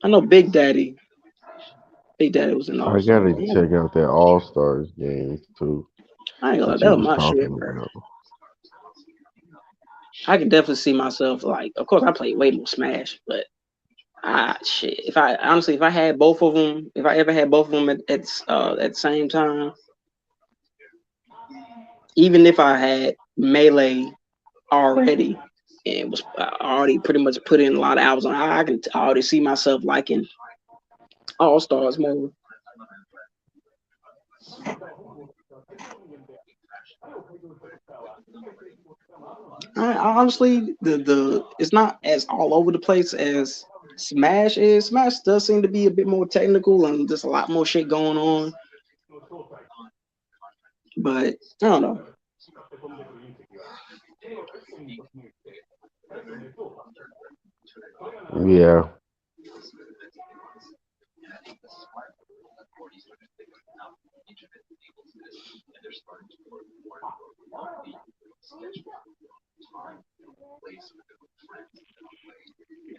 I know Big Daddy. Big Daddy was in All I Stars. gotta check out that All Stars games too I ain't gonna lie, that that you was was my talking shit, bro. about. I can definitely see myself like. Of course, I played way more Smash, but shit. If I honestly, if I had both of them, if I ever had both of them at the same time, even if I had Melee already and was already pretty much put in a lot of hours on, I can already see myself liking All Stars more. Honestly, the it's not as all over the place as Smash is. Smash does seem to be a bit more technical and there's a lot more shit going on. But I don't know. Yeah,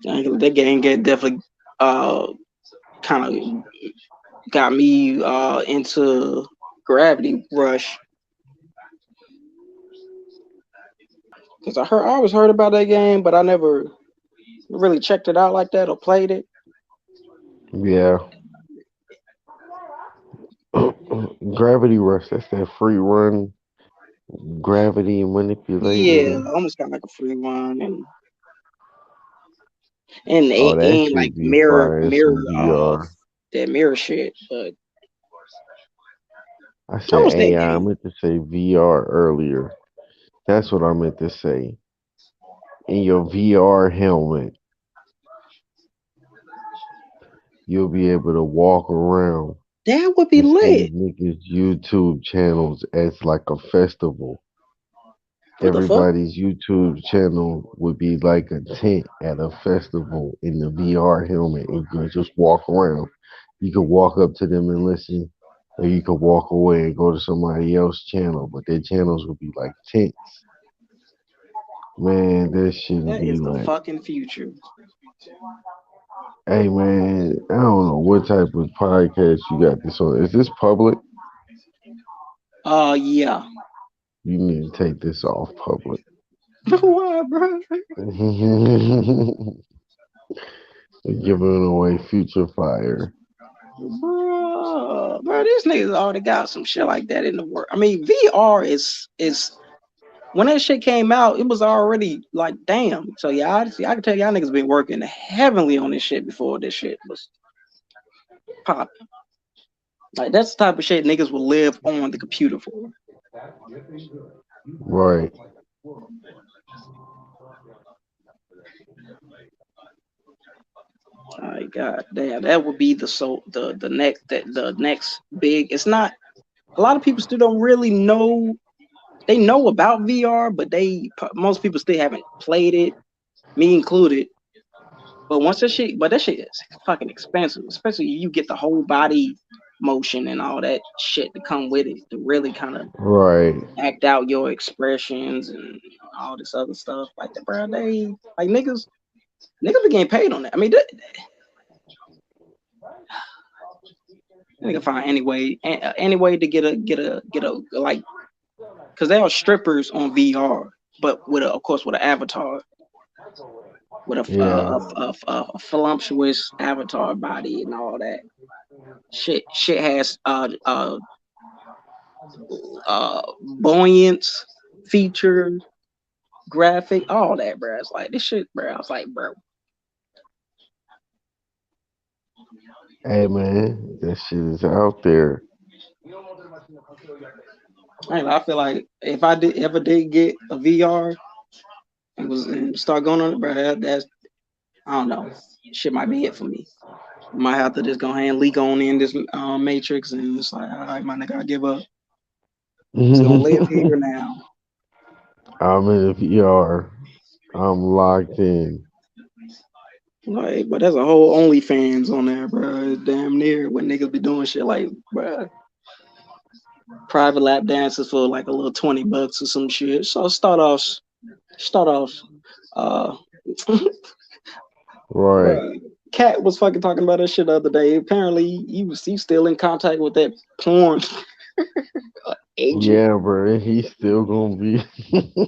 That game get definitely uh kind of got me into Gravity Rush because I always heard about that game, but I never really checked it out like that or played it. yeah. Gravity Rush. That's that free run gravity Yeah, manipulating. almost kind of like a free one Oh, that and like should be fire in mirror some VR. that mirror shit. But I what said was that AI. I game? meant to say VR earlier. That's what I meant to say. In your VR helmet, you'll be able to walk around That would be and see lit. niggas' YouTube channels as like a festival. What the fuck? Everybody's YouTube channel would be like a tent at a festival in the VR helmet, and you can just walk around. You could walk up to them and listen, or you could walk away and go to somebody else's channel, but their channels would be like tents. Man, that shouldn't That be is the like, fucking future. hey man, I don't know what type of podcast you got this on. Is this public? Yeah. You need to take this off public. Why, bro? Giving away future fire. Bro, these niggas already got some shit like that in the work. I mean, VR is when that shit came out, it was already like damn. So yeah, I can tell y'all niggas been working heavily on this shit before this shit was popping. Like that's the type of shit niggas will live on the computer for. Right. My god damn, that would be the next big. It's not a lot of people still don't really know. They know about VR, but most people still haven't played it. me included. But once that shit is fucking expensive, especially you get the whole body motion and all that shit to come with it to really kind of Right. act out your expressions and all this other stuff. Like the bro, they like niggas be getting paid on that. I mean, they can find any way to get a like, because they are strippers on VR, but with of course with an avatar, with Yeah. a voluptuous avatar body and all that shit has buoyance features, graphic, all that, bro. It's like this shit, bro. I was like, bro, Hey man, that shit is out there. I feel like if I did ever did get a VR and start going on it, bro, that's I don't know, shit might be it for me. Might have to just go ahead and leak on in this matrix, and it's like, all right, my nigga, I give up. Just gonna live here now. I'm in the VR. I'm locked in. Like, but there's a whole OnlyFans on there, bro. Damn near when niggas be doing shit like, bro, private lap dances for like a little $20 or some shit. So start off, uh, Right. bro. Cat was fucking talking about that shit the other day. Apparently, he's still in contact with that porn agent. Yeah, bro. He's still gonna be.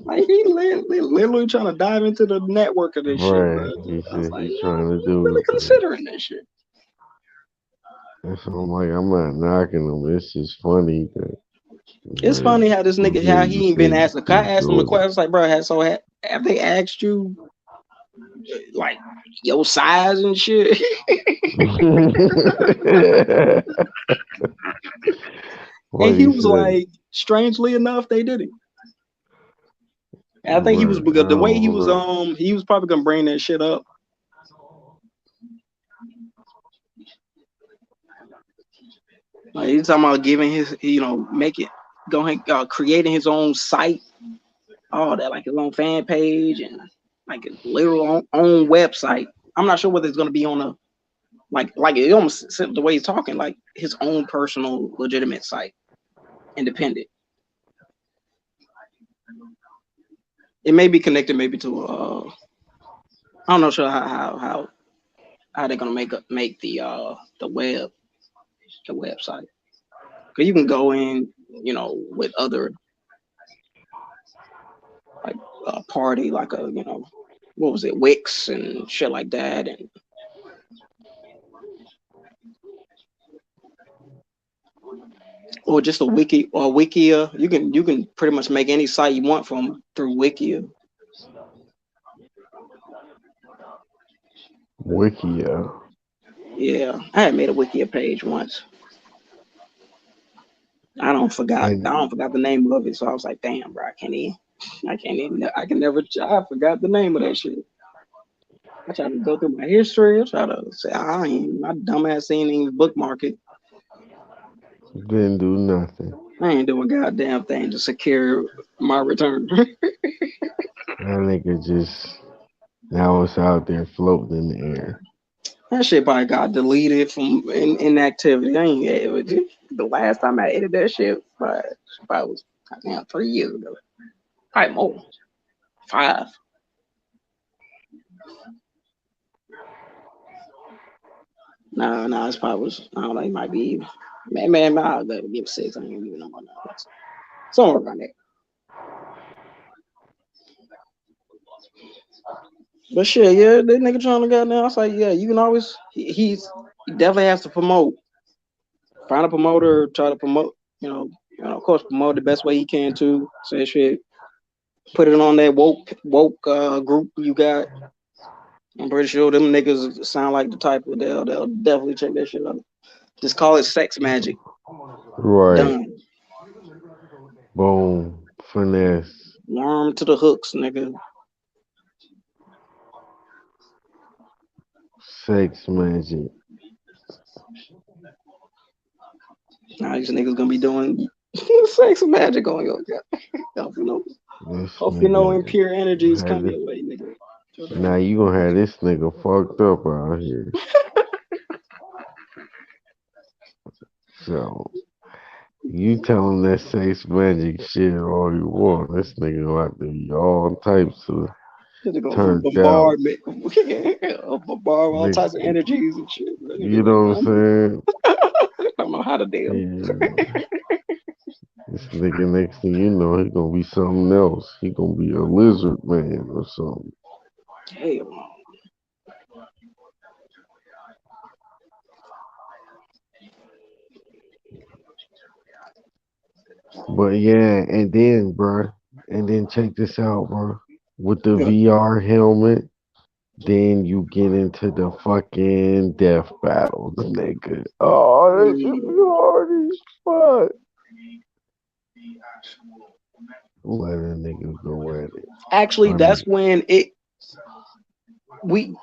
Like literally trying to dive into the network of this shit, bro. Right. He I was said like, he's yo, trying to you do really it, man. considering this shit? And so I'm like, I'm not knocking him. It's just funny that, It's but funny how this he nigga how said he he ain't been said asked. he's I asked him a doing question. I was like, bro, so have they asked you like your size and shit? it. And What he he was say? like, strangely enough, they did it. And I think he was Right. I because the way don't know. he was probably gonna bring that shit up. Like he's talking about giving his, make it going creating his own site, all that, like his own fan page and like his literal own website. I'm not sure whether it's gonna be on a like it almost the way he's talking, like his own personal legitimate site, independent. It may be connected maybe to I'm not sure how they're gonna make the website, because you can go in, with other like party like a what was it, Wix and shit like that, and or just a wiki or wikia. You can pretty much make any site you want from through wikia. Wikia. Yeah, I had made a wikia page once. And I don't forgot the name of it, so I was like, damn, bro, I can't even, I can never, I forgot the name of that shit. I tried to go through my history. I tried to say, I ain't, my dumbass ain't even bookmark it. didn't do nothing. I ain't do a goddamn thing to secure my return. That nigga just now it's out there floating in the air. That shit probably got deleted from inactivity. I ain't able to. The last time I edited that shit, probably was goddamn 3 years ago. Probably more, 5. No, it's probably was. I don't know. It might be. Man, I'll give 6. I ain't even know about that. Somewhere around there. But shit, yeah, that nigga trying to goddamn. I was like, yeah, you can always. He definitely has to promote. Find a promoter, try to promote. Of course, promote the best way he can too. Say shit. Put it on that woke group you got. I'm pretty sure them niggas sound like the type of they'll definitely check that shit out. Just call it sex magic. Right. Done. Boom. Finesse. Arm to the hooks, nigga. Sex magic. Now these niggas gonna be doing sex magic on your god. Hope you know, This hope you know nigga impure energies had come to your way, nigga. Now you gonna have this nigga fucked up out here. So you tell him that sex magic shit all you want. This nigga gonna have to be all types of They're gonna turned out. bombard me, bombard all types of Nigga, energies and shit. That nigga you know what I'm saying? I don't know how to deal. Yeah. This nigga next thing you know, he gonna be something else. He gonna be a lizard man or something. Hell no. But yeah, and then, bruh, and then check this out, bro. With the Yeah. VR helmet, then you get into the fucking death battles, nigga. Oh, that should be Mm. hard as fuck. Let a nigga go at it. Actually, I mean, that's when it we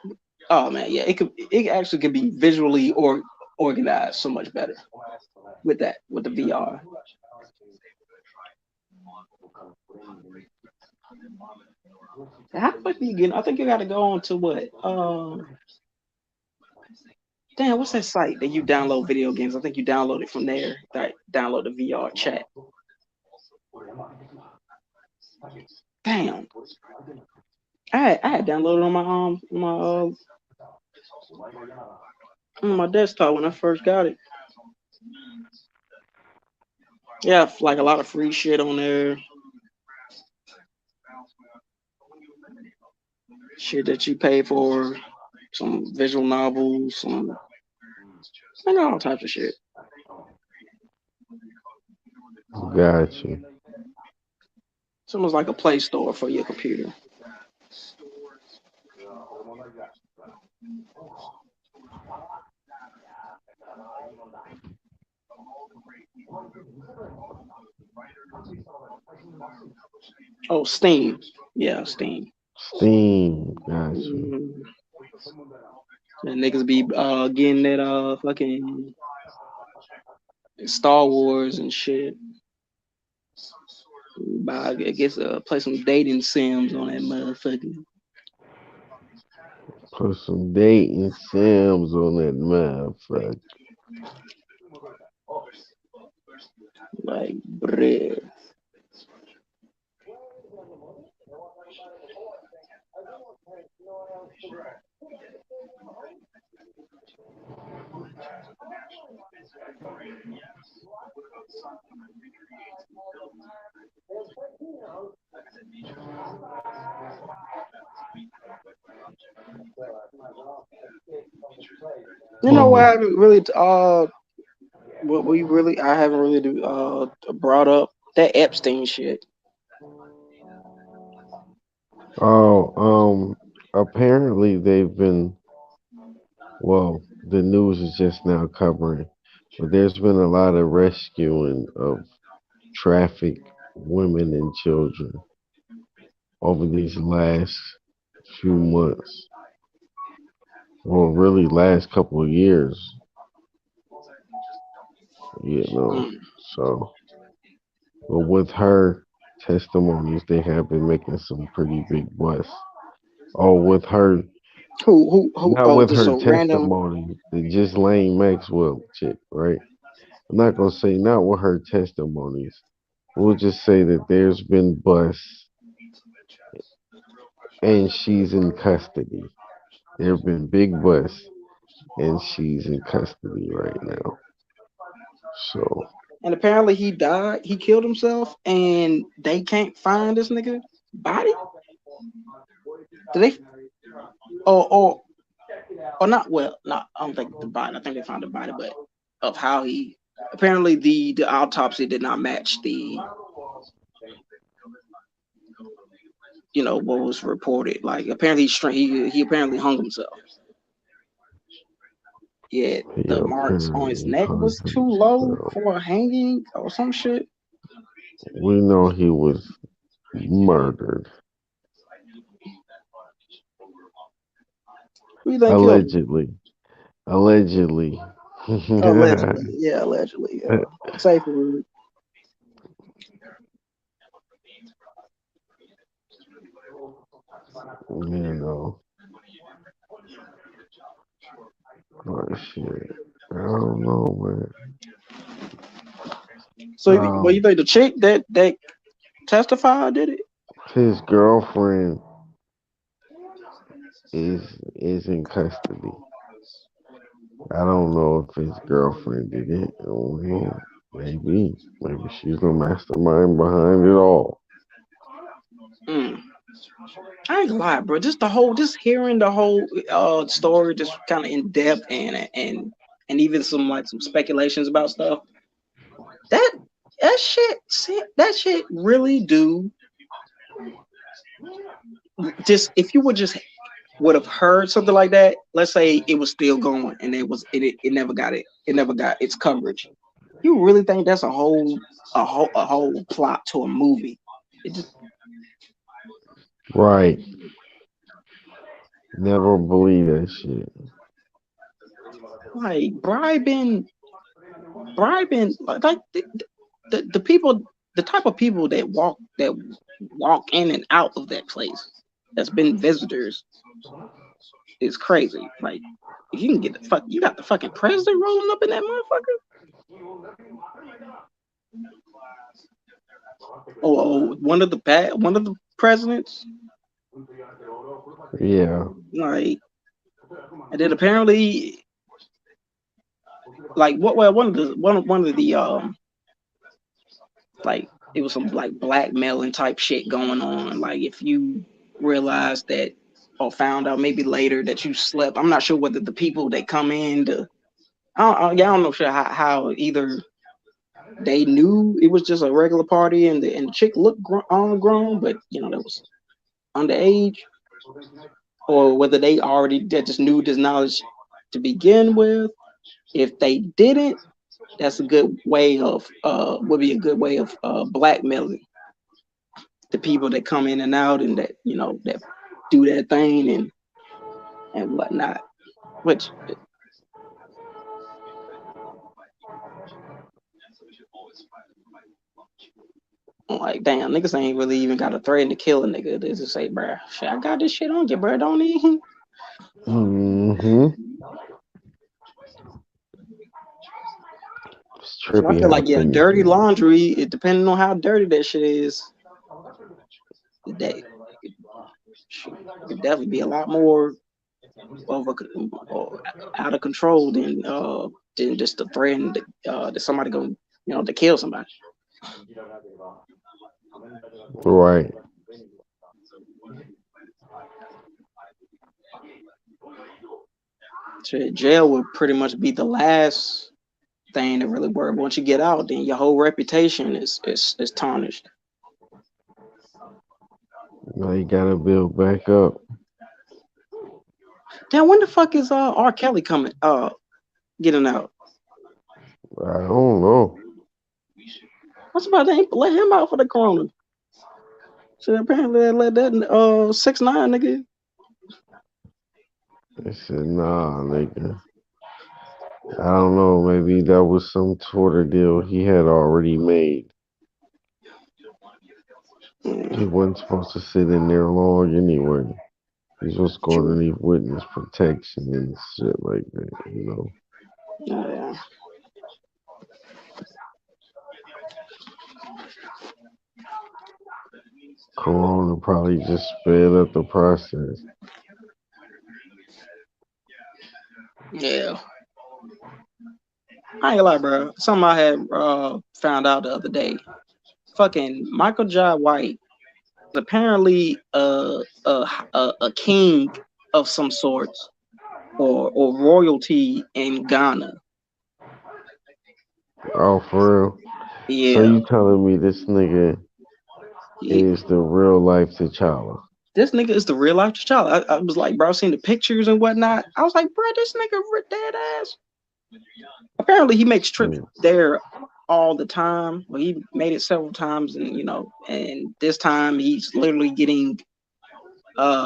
oh man, yeah, it actually could be visually or organized so much better with that with the VR. How the fuck do you get? I think you got to go on to what? Damn, what's that site that you download video games? I think you download it from there. Like download the VR chat. Damn, I had downloaded on my desktop when I first got it. Yeah, like a lot of free shit on there. Shit that you pay for. Some visual novels. Some I got all types of shit. got you. It's almost like a Play Store for your computer. Oh, Steam. Yeah, Steam. Steam, got you. Mm, and niggas be getting that fucking Star Wars and shit. Buy, I guess play some dating sims on that motherfucker. Put some dating sims on that motherfucker. Like, bruh. You know what I Oh, haven't really what we really I haven't really brought up that Epstein shit. oh, apparently they've been, well, the news is just now covering, but there's been a lot of rescuing of trafficked women and children over these last few months, well, really last couple of years, you know. Mm. So, but with her testimonies, they have been making some pretty big busts. Oh, with her, Who? not Oh, with just her a random. testimony, the just Lane Maxwell chick, right? I'm not gonna say not with her testimonies. We'll just say that there's been busts and she's in custody. There have been big busts and she's in custody right now. So, And apparently he died. He killed himself, and they can't find this nigga body. Did they? Or not? Well, not. I don't think the body. I think they found the body, but of how he. Apparently, the autopsy did not match the what was reported. Like apparently he apparently hung himself. Yet he the marks on his apparently neck hung was too low himself. for a hanging or some shit. We know he was murdered. Who you think killed him? Allegedly. Allegedly. Allegedly, yeah, allegedly, yeah. Safe word. You know, but shit, I don't know, man. So, you Um, think the chick that testified did it? his girlfriend is in custody. I don't know if his girlfriend did it. I don't know. Maybe she's the mastermind behind it all. Mm. I ain't gonna lie, bro. Just hearing the whole story, just kind of in depth and even some speculations about stuff. That that shit really do. Just if you would just would have heard something like that, let's say it was still going and it never got it never got its coverage. You really think that's a whole plot to a movie? It just Right. Never believe that shit. like bribing like the people, the type of people that walk in and out of that place that's been visitors is crazy. Like if you can get you got the fucking president rolling up in that motherfucker, or one of the presidents, Yeah. like, and then apparently, like what well one of the like it was some like blackmailing type shit going on. Like if you realize that or found out maybe later that you slept, I'm not sure whether the people that come in to yeah, I don't know sure how either they knew it was just a regular party and the chick looked grown, but that was underage, or whether they already just knew this knowledge to begin with. If they didn't, that's a good way of would be a good way of blackmailing the people that come in and out and that that do that thing and whatnot. Which I'm like, damn, niggas ain't really even got a threaten to kill a nigga. They just say, bruh, shit, I got this shit on you, bruh. Don't even. Hmm. It's So I trippy feel how like yeah, things dirty move. laundry. It depending on how dirty that shit is, that it could definitely be a lot more over or out of control than just the threat that somebody going to kill somebody. Right. So jail would pretty much be the last thing to really worry. Once you get out, then your whole reputation is tarnished. Now you gotta build back up. Damn, when the fuck is R. Kelly coming getting out? I don't know. What's about they ain't let him out for the corona? So apparently they let that 6ix9ine nigga. They said, nah, nigga. I don't know. Maybe that was some sort of deal he had already made. He Mm, wasn't supposed to sit in there long anyway. He's just going to true. need witness protection and shit like that. Yeah. Corona probably just sped up the process. Yeah. I ain't gonna lie, bro. Something I had found out the other day. Fucking Michael Jai White is apparently a king of some sorts or royalty in Ghana. Oh, for real? So Yeah. you telling me this nigga He, is the real life T'Challa? this nigga is the real life child. I was like, bro, seen the pictures and whatnot. I was like, bro, this nigga dead ass. Apparently, he makes trips Mm. there all the time. Well, he made it several times, and and this time he's literally getting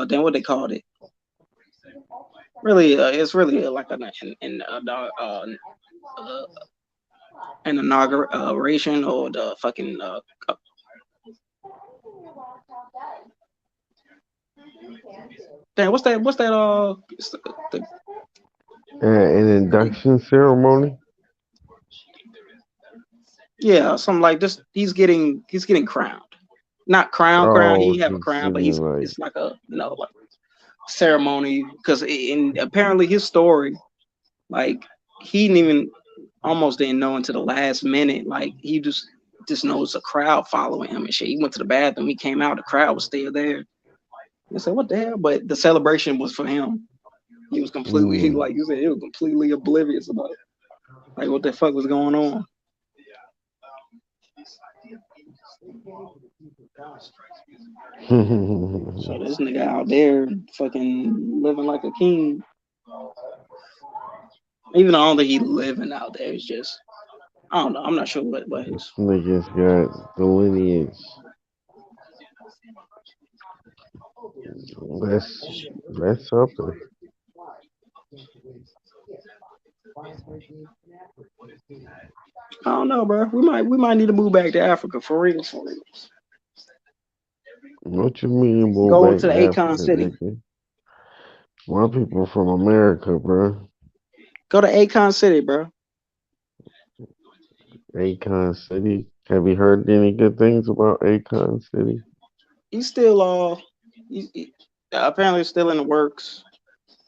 then what they called it. Really, it's really like uh, an inauguration or the fucking Damn, what's that? What's that? The, An induction ceremony. yeah, something like this. He's getting crowned. Not crown. Oh, He have a he's crown, but getting he's like. it's like a like ceremony because in apparently his story, like he didn't even almost didn't know until the last minute. Like he just knows a crowd following him and shit. He went to the bathroom. He came out. The crowd was still there. I said, "What the hell?" But the celebration was for him. He was completely, he Mm. like you said, he was completely oblivious about it. Like what the fuck was going on. So this nigga out there fucking living like a king. Even though I don't think he living out there. It's just I don't know. I'm not sure what his. Niggas got the lineage. That's that's something. I don't know, bro. We might need to move back to Africa for real, for real. What you mean, move Go back to to the Akon Africa, City. nigga? My people from America, bro. Go to Akon City, bro. Akon City. Have you heard any good things about Akon City? He's still apparently still in the works.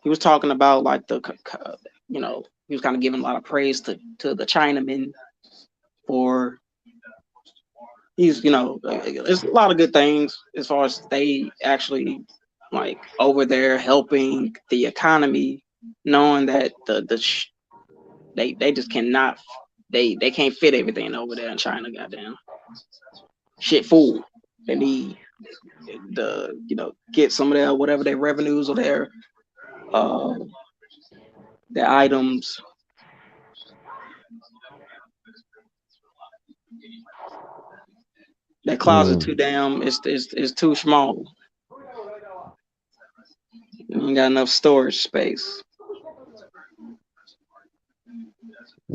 He was talking about like he was kind of giving a lot of praise to the Chinamen for there's a lot of good things as far as they actually like over there helping the economy, knowing that they just cannot they can't fit everything over there in China. Goddamn shit, full. They need get some of their whatever their revenues or uh their items. That closet Mm, too damn is too small. You ain't got enough storage space.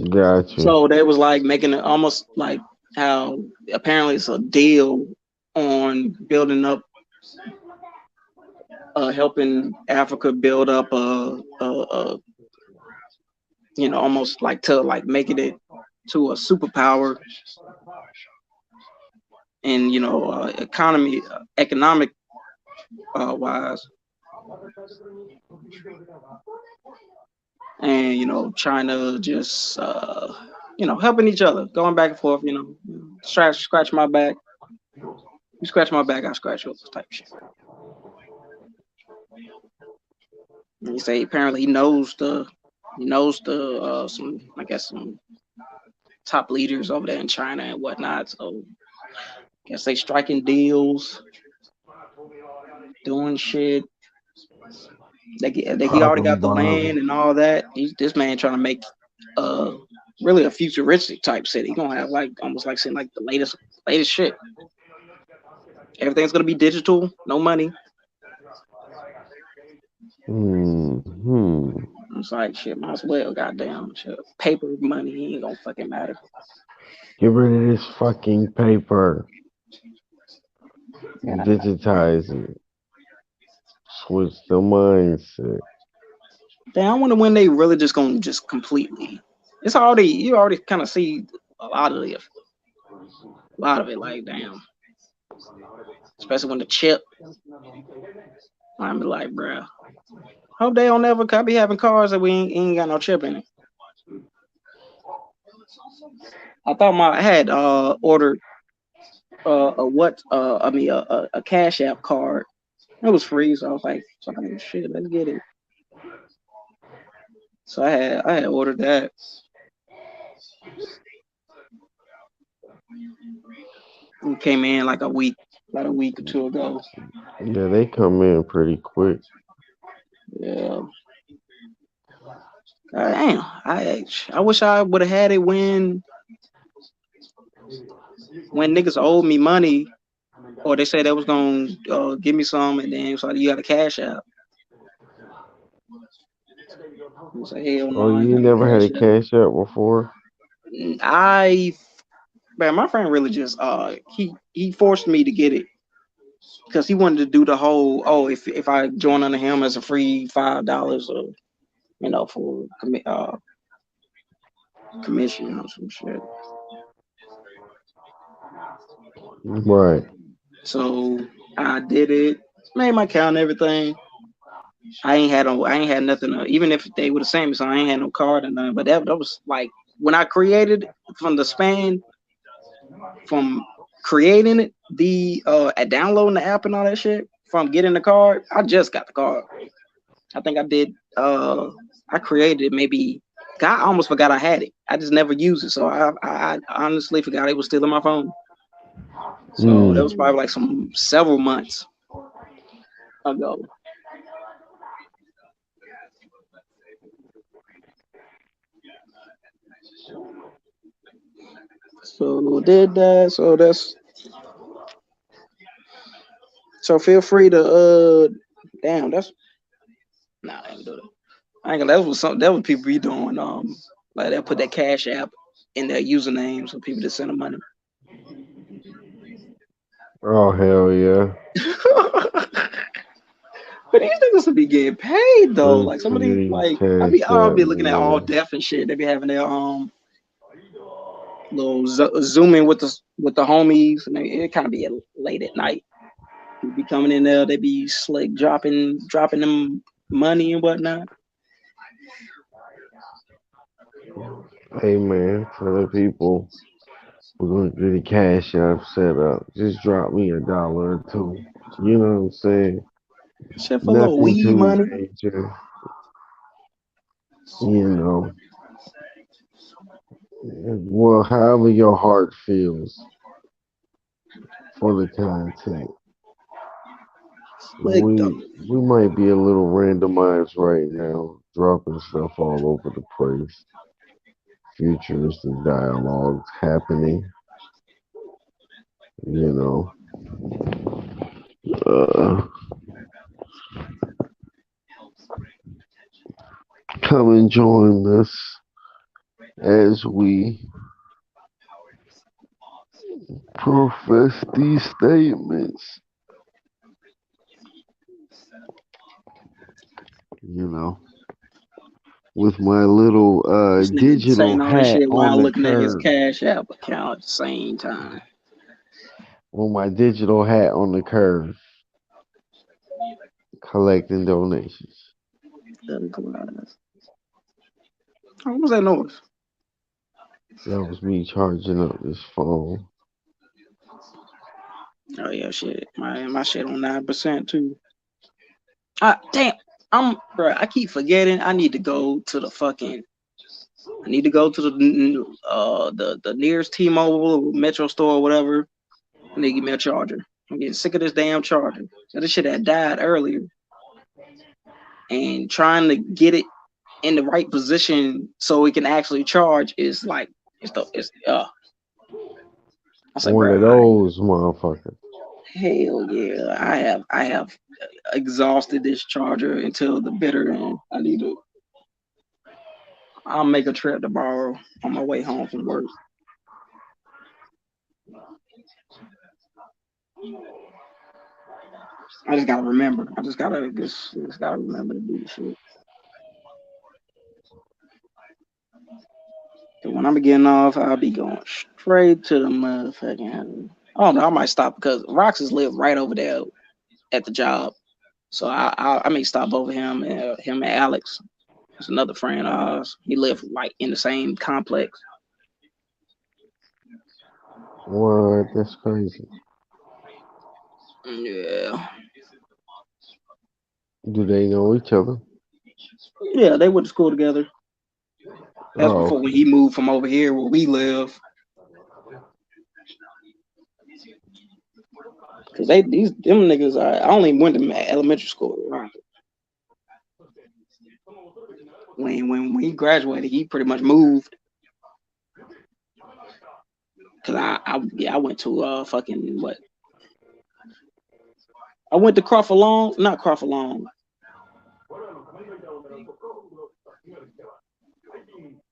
gotcha. So they was like making it almost like how apparently it's a deal on building up, helping Africa build up a almost like to like making it to a superpower in economic wise, and China just helping each other, going back and forth. Scratch my back, you scratch my back, I scratch yours type shit. And he say apparently he knows the some I guess some top leaders over there in China and whatnot. So I guess they striking deals, doing shit. He already Popping got the bottles. land and all that. This man trying to make uh really a futuristic type city. He gonna have like almost like saying like the latest shit. Everything's gonna be digital, no money. Hmm. It's like shit, might as well, goddamn shit. Paper money ain't gonna fucking matter. Get rid of this fucking paper. Yeah. Digitize it. Switch the mindset. Damn, I wonder when they really just gonna just completely. You already kind of see a lot of it, like damn, especially when the chip. I'm like, bruh, hope they don't ever be having cars that we ain't got no chip in it. I had ordered a what I mean a Cash App card. It was free, so I was like, shit, let's get it. So I had ordered that. It came in like about a week or two ago. Yeah, they come in pretty quick. Yeah. Damn, I wish I would have had it when niggas owed me money, or they said they was gonna give me some, and then it's like you got a Cash App. I was like, hell no, Oh, I ain't you got no never had a Cash App. cash out before? I Man, my friend really just he forced me to get it. because he wanted to do the whole, oh, if I join under him as a free $5 or for commission or some shit. Right. So I did it, made my account and everything. I ain't had nothing. Even if they were the same, so I ain't had no card or nothing. But that was like when I created from the span from creating it, the at downloading the app and all that shit. From getting the card, I just got the card. I think I did. I created it maybe. God, I almost forgot I had it. I just never used it, so I honestly forgot it was still in my phone. So that Mm. was probably like some several months ago. So did that. So feel free to damn that's nah I ain't do that. I ain't gonna that was something that was people be doing like they'll put that cash app in their username so people to send them money. Oh hell yeah. But these niggas will be getting paid though. Look Like some for of these these like cash I'll out, be looking at all man. deaf and shit. They be having their little zooming with the homies and it kind of be late at night. You be coming in there, they be slick dropping them money and whatnot. Hey man, tell the people we're gonna get the cash app set up. Just drop me $1 or two. You know what I'm saying? Shit for a little Nothing weed too money. major. You know. Well, however your heart feels for the content. Slick though. We might be a little randomized right now, dropping stuff all over the place. Futuristic dialogues happening. You know. Uh, Come and join us as we profess these statements. You know, with my little This nigga digital saying all this hat shit on while the looking at his curve. cash app account at the same time. With my digital hat on the curve, collecting donations. What was that noise? That was me charging up this phone. Oh yeah, shit. My shit on 9% too. Damn. Bro. I keep forgetting. I need to go to the fucking. I need to go to the nearest T-Mobile Metro store or whatever. I need to get me a charger. I'm getting sick of this damn charger. So this shit had died earlier, and trying to get it in the right position so it can actually charge is like it's I said, One bro, of those motherfuckers. hell yeah, I have exhausted this charger until the bitter end. I'll make a trip tomorrow on my way home from work. I just gotta remember. I just gotta remember to do the shit. 'Cause when I'm getting off, I'll be going straight to the motherfucking. Oh no, I might stop because Roxas live right over there at the job. So I may stop over him and Alex. That's another friend of ours. He lived like in the same complex. What? That's crazy. Yeah, Do they know each other? yeah, they went to school together. That's Oh, before when okay. he moved from over here where we live. Cause these them niggas. I only went to elementary school. Right? When he graduated, he pretty much moved. Cause I went to fucking what? I went to Crawford Long, not Crawford Long.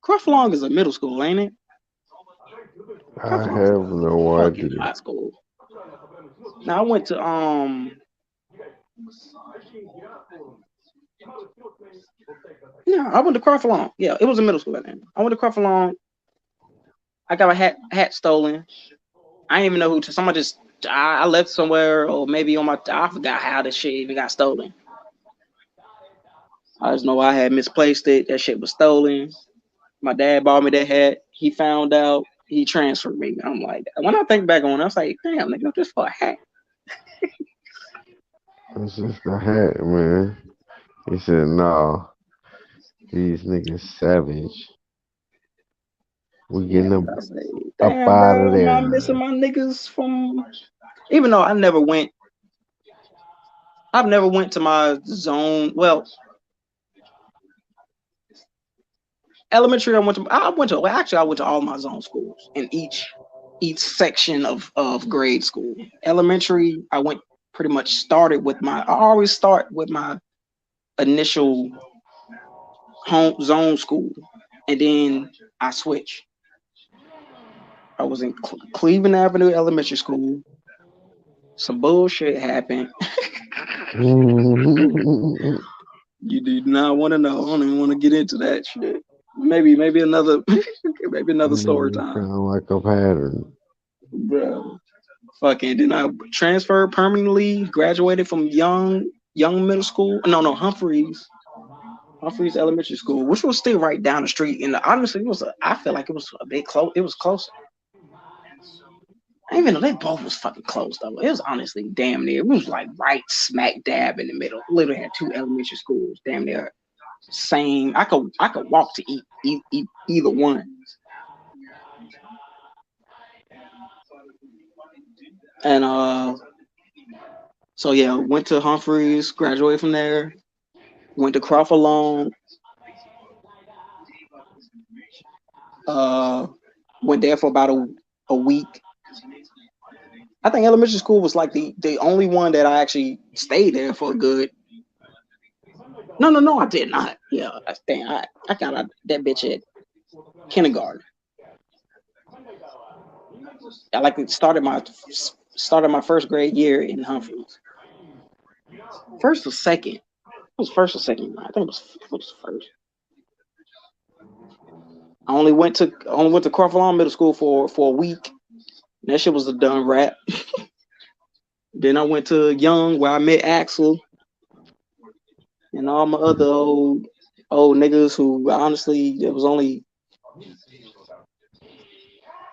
Crawford Long is a middle school, ain't it? I Crawford Long is have a no fucking idea. high school. Now I went to yeah, I went to Crawford Long. Yeah, it was in middle school back then. I went to Crawford Long. I got my hat stolen. I didn't even know who to. Somebody just I left somewhere, or maybe on my I forgot how this shit even got stolen. I just know I had misplaced it. That shit was stolen. My dad bought me that hat. He found out. He transferred me. I'm like, when I think back on it, I was like, damn, nigga, just for a hat. It's just a hat, man. He said, "No, these niggas savage. We Yeah, getting them I say, up damn, out of bro, am I there." missing my niggas from? Even though I never went, I've never went to my zone. Well, elementary, well, actually, I went to all my zone schools in each section of grade school. Elementary, I went pretty much started with my. I always start with my initial home zone school, and then I switch. I was in Cleveland Avenue Elementary School. Some bullshit happened. You do not want to know. I don't even want to get into that shit. Maybe another maybe another story Nigga time, sound like a pattern. bro. Fucking then I transferred permanently. Graduated from Young Middle School. No, Humphreys Elementary School, which was still right down the street. And honestly, I feel like it was a bit close. It was close. I even though they both was fucking close though. It was honestly damn near. It was like right smack dab in the middle. Literally had two elementary schools. Damn near same. I could walk to eat either one. And so yeah, went to Humphreys, graduated from there. Went to Crawford Long. Uh, went there for about a week. I think elementary school was like the only one that I actually stayed there for a good. No, I did not. Yeah, I got out that bitch at kindergarten. I like started my first grade year in Humphreys. First or second? It was first or second. I think it was first. I only went to Crawford Lawn Middle School for a week. That shit was a done rap. Then I went to Young where I met Axel and all my other old niggas who honestly it was only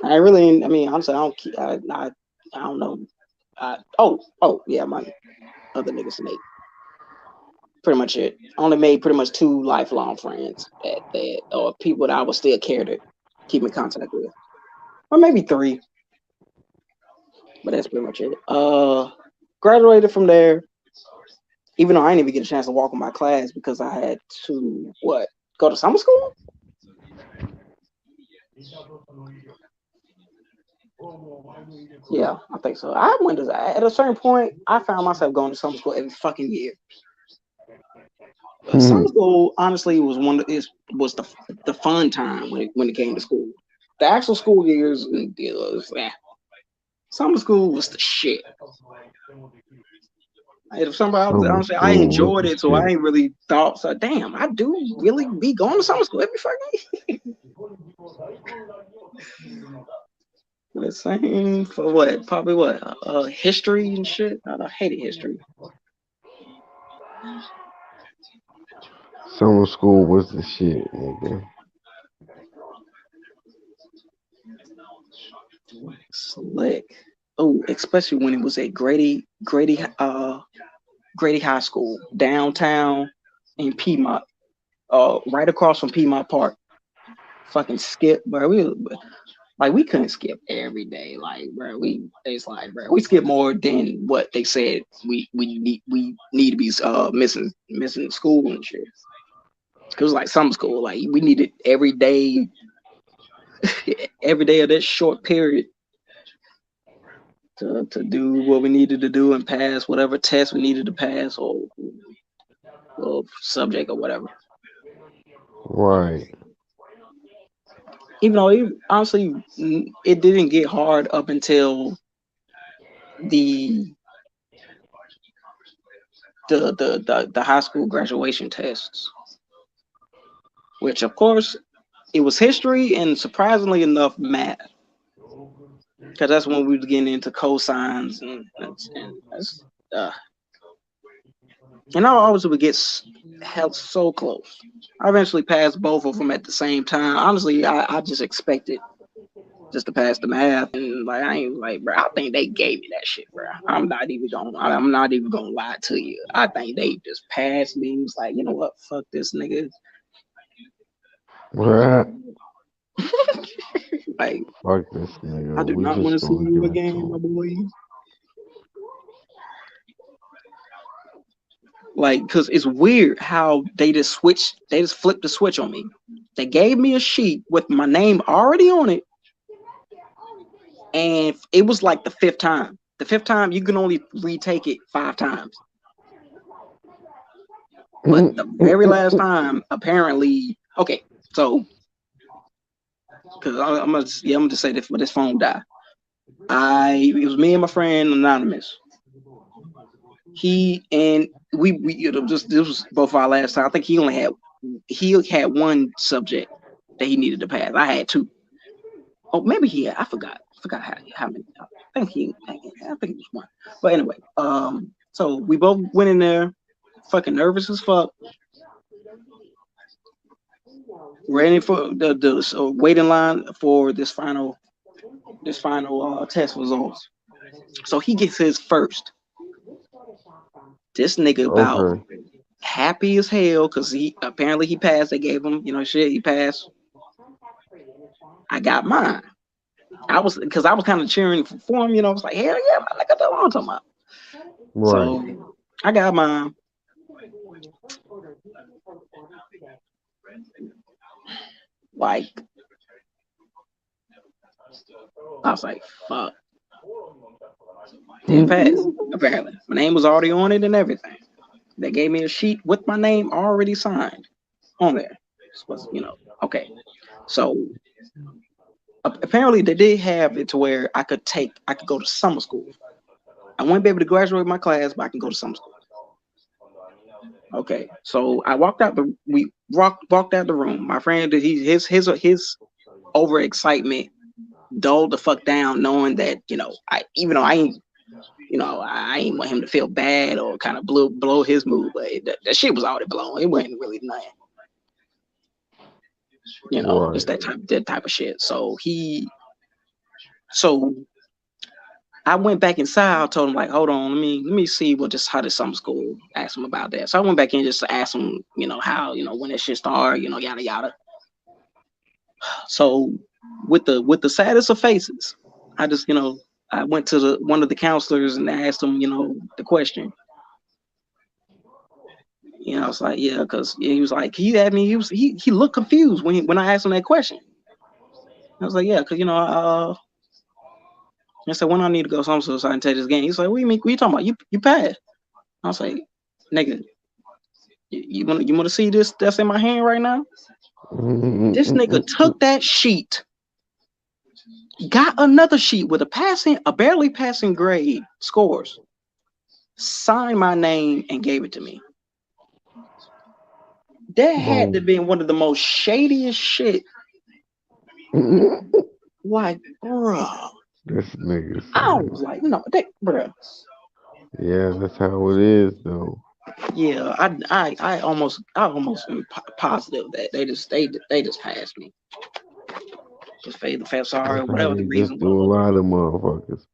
I really I mean honestly I don't know. Oh yeah, my other niggas Nate. Pretty much it. Only made pretty much two lifelong friends that or people that I would still care to keep in contact with. Or maybe three, but that's pretty much it. Graduated from there, even though I didn't even get a chance to walk in my class because I had to go to summer school. Yeah, I think so. I went to at a certain point. I found myself going to summer school every fucking year. Summer school, honestly, was the fun time when it came to school. The actual school years, summer school was the shit. If somebody Summer honestly, I school was enjoyed the it, so I shit. ain't really thought. So damn, I do really be going to summer school every fucking. The same for what? Probably what? History and shit. I hated history. Summer school was the shit, nigga. Slick. Oh, especially when it was at Grady High School downtown in Piedmont, right across from Piedmont Park. Fucking skip, bro. We couldn't skip every day, like, bro. It's like, bro, we skip more than what they said we need to be missing school and shit. Cause like some school, like we needed every day, every day of that short period to do what we needed to do and pass whatever test we needed to pass or subject or whatever. Right. Even though honestly it didn't get hard up until the the high school graduation tests, which of course it was history and surprisingly enough math, because that's when we was getting into cosines and that's, uh, and I always would get held so close. I eventually passed both of them at the same time. Honestly, I just expected just to pass the math, and like I ain't like, bro. I think they gave me that shit, bro. I'm not even gonna lie to you. I think they just passed me. It was like, you know what? Fuck this nigga. Right. Like, Fuck this I nigga. do We not want just to see gonna you give it to again, my him. boy. Like, cause it's weird how they just switched. They just flipped the switch on me. They gave me a sheet with my name already on it, and it was like the fifth time. The fifth time you can only retake it 5 times. But the very last time, apparently, okay. So, cause I'm gonna just say this for this phone die. It was me and my friend Anonymous. He and we just this was both our last time. I think he had one subject that he needed to pass. I had two. Oh, maybe he had. I forgot. Forgot how many. I think it was one. But anyway, so we both went in there, fucking nervous as fuck, ready for the so waiting line for this final test results. So he gets his first. This nigga about Okay. happy as hell because he passed. They gave him, shit. He passed. I got mine. I was kind of cheering for him. I was like, hell yeah, man, look at that what I'm talking about. Right. So I got mine. Like I was like, fuck, didn't pass. Apparently, my name was already on it and everything. They gave me a sheet with my name already signed on there. Okay. So apparently they did have it to where I could go to summer school. I wouldn't be able to graduate my class, but I can go to summer school. Okay, so I walked out the room. My friend, his overexcitement dulled the fuck down, knowing that I even though I ain't want him to feel bad or kind of blow his mood, but that shit was already blown. It wasn't really nothing, Right. just that type of shit. So I went back inside. I told him like, hold on, let me see how this summer school. Ask him about that. So I went back in just to ask him, how when that shit started, yada yada. So with the saddest of faces, I just I went to one of the counselors and asked him the question. I was like, yeah, because he was like, he had me. He looked confused when I asked him that question. I was like, yeah, because I said when I need to go some so I can take this game. He's like, what do you mean? What you talking about? You passed. I was like, nigga, you want to see this that's in my hand right now? This nigga took that sheet, got another sheet with a barely passing grade scores, signed my name and gave it to me. That had to Boom. be one of the most shadiest shit. Like, bruh. This nigga I said, was like, no, bruh. yeah, that's how it is, though. Yeah, I almost am positive that they just passed me. Just paid the fat sorry, That's how whatever the they just reason do a was. lot of motherfuckers.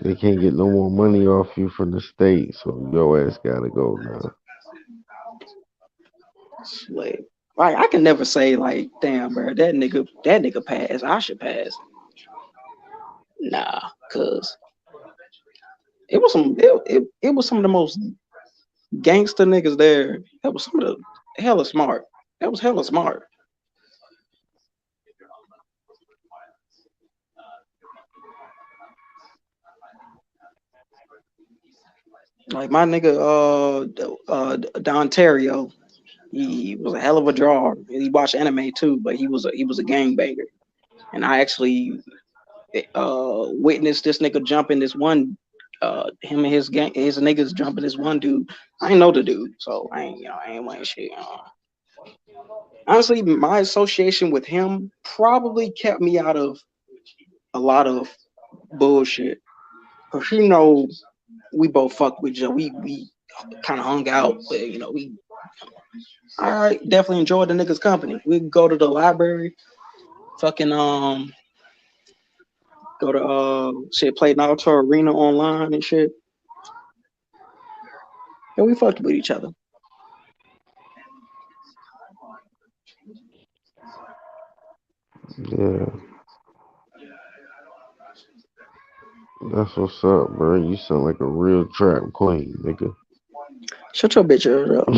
They can't get no more money off you from the state, so your ass gotta go now. Like, I can never say like, damn, bro, that nigga passed. I should pass. Nah, cause it was some of the most gangster niggas there. That was some of the hella smart. That was hella smart. Like my nigga, Don Terrio, he was a hell of a drawer. He watched anime too, but he was a gangbanger. And I actually witnessed this nigga jump in this one. Him and his gang, his niggas jumping this one dude. I ain't know the dude, so I ain't like shit. Honestly, my association with him probably kept me out of a lot of bullshit. Cause we both fucked with Joe. We kind of hung out, but we I definitely enjoyed the niggas' company. We go to the library, fucking go to shit, play Naruto Arena online and shit. And we fucked with each other. Yeah, that's what's up, bro. You sound like a real trap queen, nigga. Shut your bitch ass up.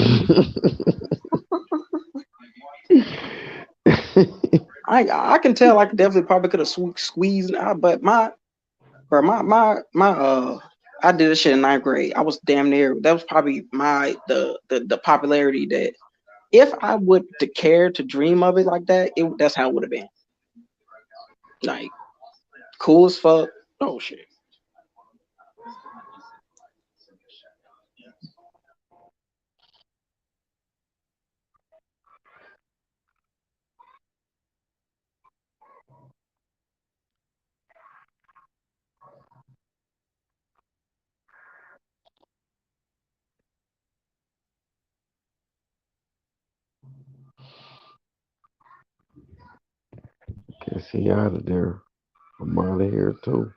I can tell I could definitely probably could have squeezed out, but my I did this shit in ninth grade. I was damn near that was probably the popularity that if I would to care to dream of it like that, that's how it would have been. Like cool as fuck. Oh shit. Guess he out of there. I'm out of here too.